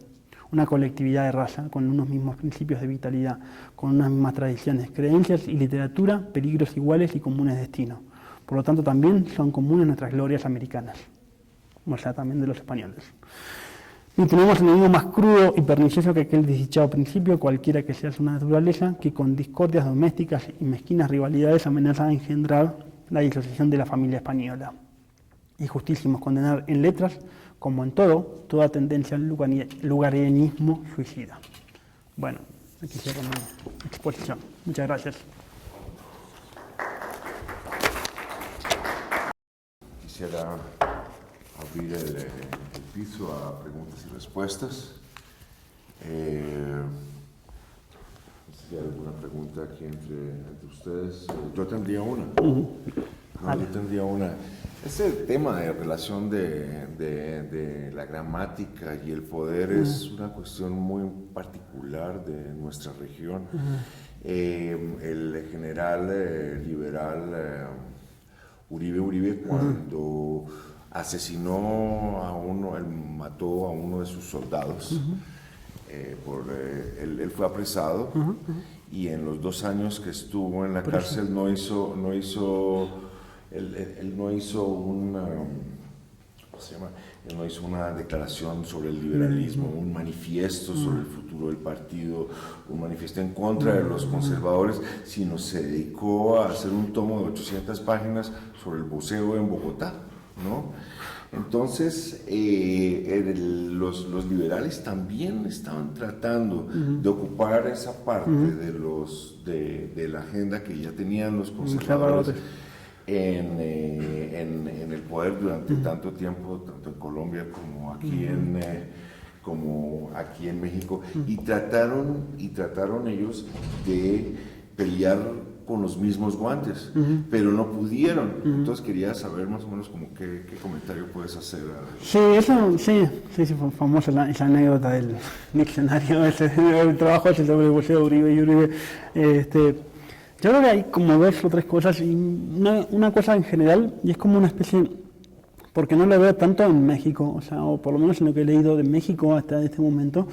una colectividad de raza, con unos mismos principios de vitalidad, con unas mismas tradiciones, creencias y literatura, peligros iguales y comunes destinos. Por lo tanto, también son comunes nuestras glorias americanas, o sea, también de los españoles. Y tenemos el enemigo más crudo y pernicioso que aquel desdichado principio, cualquiera que sea su naturaleza, que con discordias domésticas y mezquinas rivalidades amenaza a engendrar la disociación de la familia española. Y justísimo es condenar en letras, como en todo, toda tendencia al lugareñismo suicida. Bueno, aquí cierro mi exposición. Muchas gracias. Quisiera abrir el piso a preguntas y respuestas. No sé si hay alguna pregunta aquí entre ustedes. Yo tendría una. Yo tendría una. Ese tema de relación de la gramática y el poder es una cuestión muy particular de nuestra región. El general liberal Uribe, cuando asesinó a uno, él mató a uno de sus soldados, él fue apresado y en los 2 años que estuvo en la cárcel no hizo una declaración sobre el liberalismo, un manifiesto sobre el futuro del partido, un manifiesto en contra de los conservadores, sino se dedicó a hacer un tomo de 800 páginas sobre el buceo en Bogotá, ¿no? Entonces, los liberales también estaban tratando de ocupar esa parte de la agenda que ya tenían los conservadores en el poder durante tanto tiempo, tanto en Colombia como aquí en México, y trataron ellos de pelear con los mismos guantes, pero no pudieron. Entonces quería saber más o menos como qué comentario puedes hacer. Sí, fue famosa esa anécdota del diccionario, el trabajo ese sobre el buceo Uribe y Uribe. Yo creo que hay como 2 o 3 cosas, y una cosa en general, y es como una especie, porque no lo veo tanto en México, o por lo menos en lo que he leído de México hasta este momento.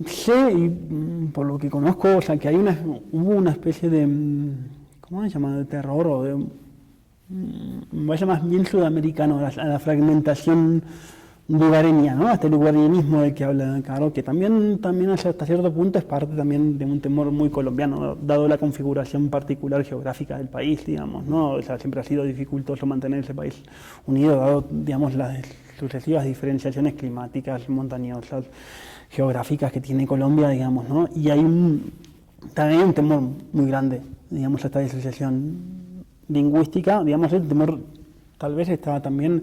Sé, y por lo que conozco, que hubo una especie de, ¿cómo se llama?, de terror, o de, vaya más bien sudamericano, a la fragmentación lugareña, ¿no? Este lugareñismo del que habla Caro, que también hasta cierto punto es parte también de un temor muy colombiano, ¿no? Dado la configuración particular geográfica del país, digamos, ¿no? O sea, siempre ha sido dificultoso mantener ese país unido, dado, digamos, las sucesivas diferenciaciones climáticas, montañosas, geográficas que tiene Colombia, digamos, ¿no? Y también hay un temor muy grande, digamos, a esta disociación lingüística, digamos, el temor tal vez está también,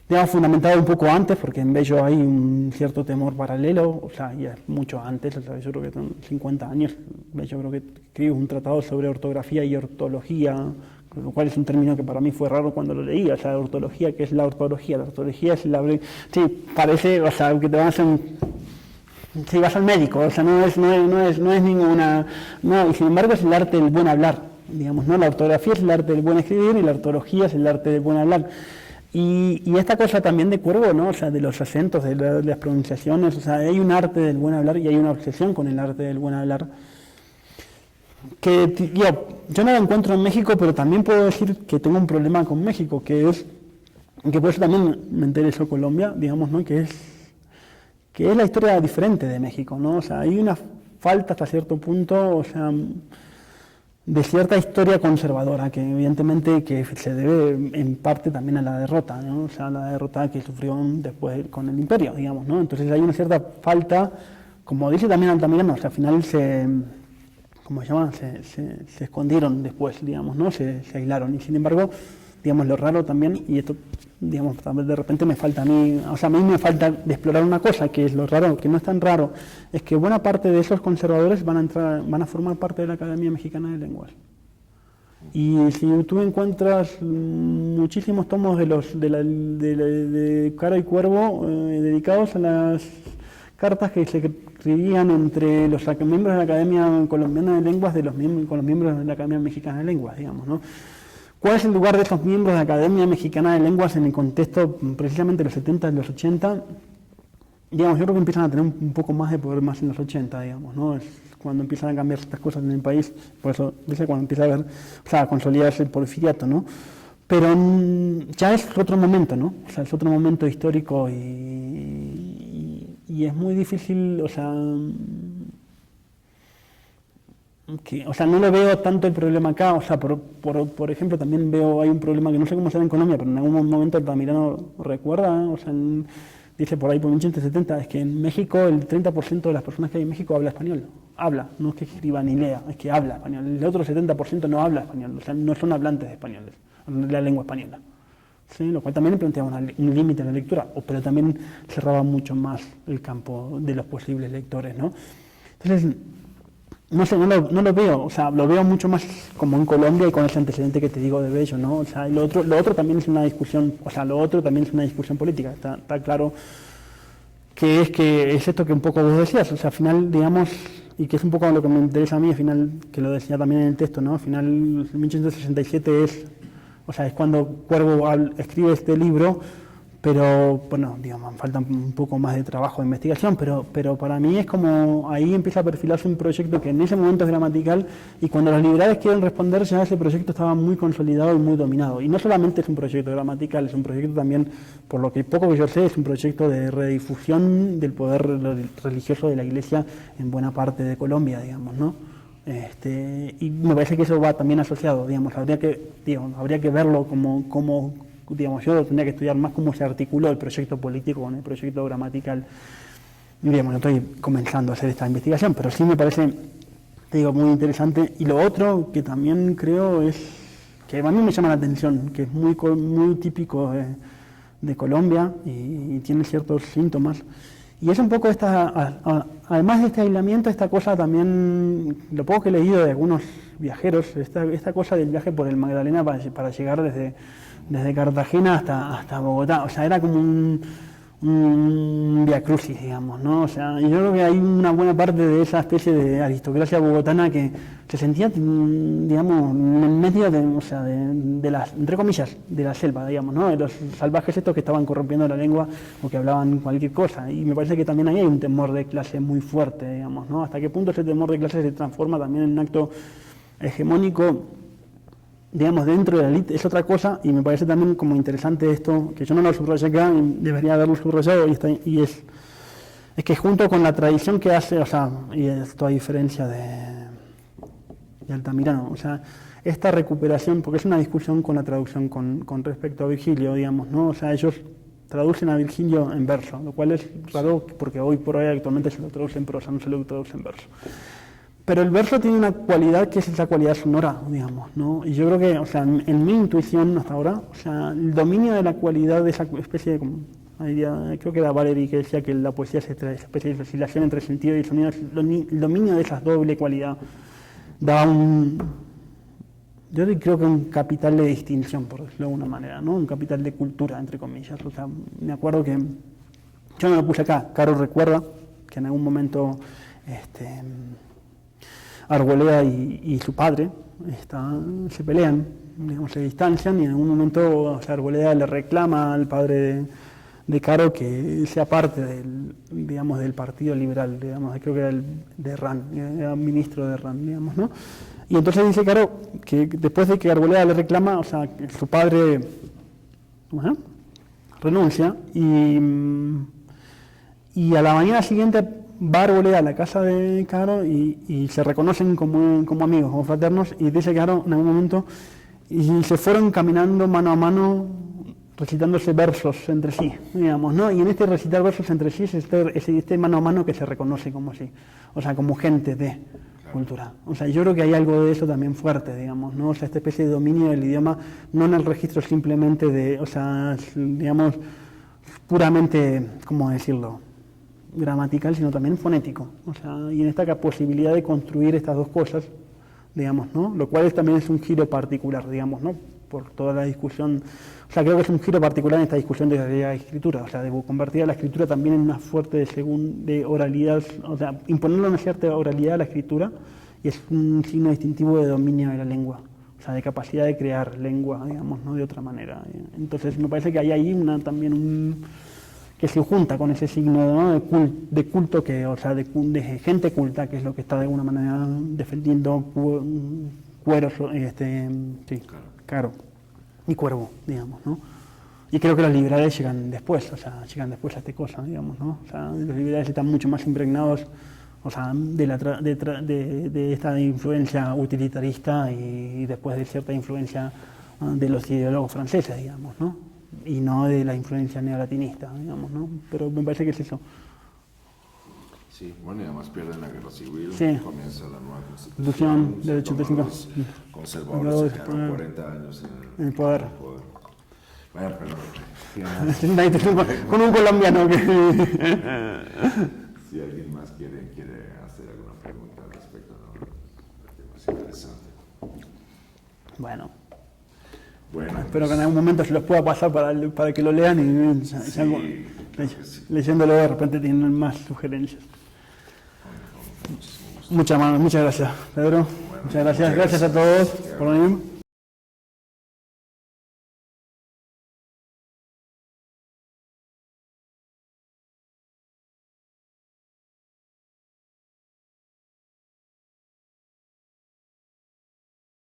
digamos, fundamentado un poco antes, porque en Bello hay un cierto temor paralelo, o sea, ya es mucho antes, o sea, yo creo que son 50 años, Bello creo que escribe un tratado sobre ortografía y ortología, lo cual es un término que para mí fue raro cuando lo leí, o sea, ortología, ¿qué es la ortología? La ortología es la... Sí, parece, o sea, que te van a hacer... Si vas al médico, o sea, no es ninguna... No, y sin embargo es el arte del buen hablar, digamos, ¿no? La ortografía es el arte del buen escribir y la ortología es el arte del buen hablar. Y esta cosa también de Cuervo, ¿no? O sea, de los acentos, de las pronunciaciones, o sea, hay un arte del buen hablar y hay una obsesión con el arte del buen hablar. Que yo no lo encuentro en México, pero también puedo decir que tengo un problema con México, que por eso también me interesó Colombia, digamos, ¿no? Que es la historia diferente de México, ¿no? O sea, hay una falta hasta cierto punto, o sea, de cierta historia conservadora, que evidentemente que se debe en parte también a la derrota, ¿no? O sea, la derrota que sufrió después con el imperio, digamos, ¿no? Entonces hay una cierta falta, como dice también Altamirano, o sea, al final ¿cómo se llama? Se escondieron después, digamos, ¿no? Se aislaron, y sin embargo, digamos, lo raro también, y esto, digamos, de repente me falta a mí, o sea, a mí me falta de explorar una cosa, que es lo raro, que no es tan raro, es que buena parte de esos conservadores van a formar parte de la Academia Mexicana de Lenguas. Y si tú encuentras muchísimos tomos de Caro y Cuervo dedicados a las cartas que se escribían entre los miembros de la Academia Colombiana de Lenguas con los miembros de la Academia Mexicana de Lenguas, digamos, ¿no? ¿Cuál es el lugar de esos miembros de la Academia Mexicana de Lenguas en el contexto precisamente de los 70 y los 80? Digamos, yo creo que empiezan a tener un poco más de poder más en los 80, digamos, ¿no? Es cuando empiezan a cambiar estas cosas en el país, por eso, cuando empieza a a consolidarse el porfiriato, ¿no? Pero ya es otro momento, ¿no? O sea, es otro momento histórico y es muy difícil, o sea, no lo veo tanto el problema acá, o sea, por ejemplo, también hay un problema que no sé cómo será en Colombia, pero en algún momento Altamirano recuerda, o sea, dice por ahí por 1970, es que en México el 30% de las personas que hay en México habla español, no es que escriba ni lea, es que habla español, el otro 70% no habla español, o sea, no son hablantes de español, de la lengua española. ¿Sí? Lo cual también planteaba un límite en la lectura, pero también cerraba mucho más el campo de los posibles lectores, ¿no? Entonces, no sé, no lo veo, o sea, lo veo mucho más como en Colombia y con ese antecedente que te digo de Bello, ¿no? O sea, lo otro también es una discusión, política, está claro que es esto que un poco vos decías, o sea, al final, digamos, y que es un poco lo que me interesa a mí, al final, que lo decía también en el texto, ¿no? Al final, 1867 es cuando Cuervo escribe este libro, pero, bueno, digamos, falta un poco más de trabajo de investigación, pero para mí es como, ahí empieza a perfilarse un proyecto que en ese momento es gramatical, y cuando los liberales quieren responder, ya ese proyecto estaba muy consolidado y muy dominado. Y no solamente es un proyecto gramatical, es un proyecto también, por lo que poco que yo sé, es un proyecto de redifusión del poder religioso de la Iglesia en buena parte de Colombia, digamos, ¿no? Y me parece que eso va también asociado, digamos, habría que verlo como digamos, yo tendría que estudiar más cómo se articuló el proyecto político con el proyecto gramatical. Digamos, no estoy comenzando a hacer esta investigación, pero sí me parece, muy interesante. Y lo otro que también creo es, que a mí me llama la atención, que es muy típico de Colombia y tiene ciertos síntomas, y es un poco además de este aislamiento, esta cosa también, lo poco que he leído de algunos viajeros, esta cosa del viaje por el Magdalena para llegar desde Cartagena hasta Bogotá, o sea, era como un via crucis, digamos, ¿no? O sea, yo creo que hay una buena parte de esa especie de aristocracia bogotana que se sentía, digamos, en medio de las, entre comillas, de la selva, digamos, ¿no? De los salvajes estos que estaban corrompiendo la lengua o que hablaban cualquier cosa. Y me parece que también ahí hay un temor de clase muy fuerte, digamos, ¿no? Hasta qué punto ese temor de clase se transforma también en un acto hegemónico. digamos, dentro de la élite es otra cosa, y me parece también como interesante esto, que yo no lo subrayé acá, y debería haberlo subrayado, y es que junto con la tradición que hace, o sea, y esto a diferencia de Altamirano, o sea, esta recuperación, porque es una discusión con la traducción con respecto a Virgilio, digamos, ¿no? O sea, ellos traducen a Virgilio en verso, lo cual es raro porque hoy por hoy actualmente se lo traduce en prosa, no se lo traduce en verso. Pero el verso tiene una cualidad que es esa cualidad sonora, digamos, ¿no? Y yo creo que, o sea, en mi intuición hasta ahora, o sea, el dominio de la cualidad de esa especie de, como, creo que era Valery que decía que la poesía es esa especie de oscilación entre sentido y sonido, el dominio de esa doble cualidad da yo creo que un capital de distinción, por decirlo de alguna manera, ¿no? Un capital de cultura, entre comillas. O sea, me acuerdo que, yo no lo puse acá, Caro recuerda que en algún momento Arboleda y su padre se pelean, digamos, se distancian, y en algún momento, o sea, Arboleda le reclama al padre de Caro que sea parte del Partido Liberal, digamos, creo que era de RAN, era ministro de RAN, digamos, ¿no? Y entonces dice Caro que después de que Arboleda le reclama, o sea, que su padre renuncia, y a la mañana siguiente va Arboleda a la casa de Caro y se reconocen como amigos, como fraternos, y dice Caro en algún momento, y se fueron caminando mano a mano, recitándose versos entre sí, digamos, ¿no? Y en este recitar versos entre sí es este mano a mano que se reconoce como así, o sea, como gente de cultura. O sea, yo creo que hay algo de eso también fuerte, digamos, ¿no? O sea, esta especie de dominio del idioma, no en el registro simplemente de, o sea, digamos, puramente, ¿cómo decirlo?, gramatical, sino también fonético. O sea, y en esta posibilidad de construir estas dos cosas, digamos, ¿no? Lo cual también es un giro particular, digamos, ¿no? Por toda la discusión, o sea, creo que es un giro particular en esta discusión de la escritura, o sea, de convertir a la escritura también en una fuerte de oralidad, o sea, imponerle una cierta oralidad a la escritura, y es un signo distintivo de dominio de la lengua, o sea, de capacidad de crear lengua, digamos, no de otra manera. Entonces, me parece que hay ahí que se junta con ese signo, ¿no?, de culto, que, o sea, de gente culta, que es lo que está de alguna manera defendiendo Cuero, Caro y Cuervo, digamos, ¿no? Y creo que los liberales llegan después, o sea, llegan después a esta cosa, digamos, ¿no? O sea, los liberales están mucho más impregnados, o sea, de esta influencia utilitarista y después de cierta influencia de los ideólogos franceses, digamos, ¿no? Y no de la influencia neolatinista, digamos, ¿no? Pero me parece que es eso. Sí, bueno, y además pierden la guerra civil, sí. Comienza la nueva constitución del 85. Los conservadores se quedaron 40 años en el poder. Bueno, pero con un colombiano que... Si alguien más quiere hacer alguna pregunta al respecto, ¿no? El tema es interesante. Bueno, pues, espero que en algún momento se los pueda pasar para que lo lean y leyéndolo de repente tienen más sugerencias. Muchas gracias, Pedro. Muchas gracias a todos por venir.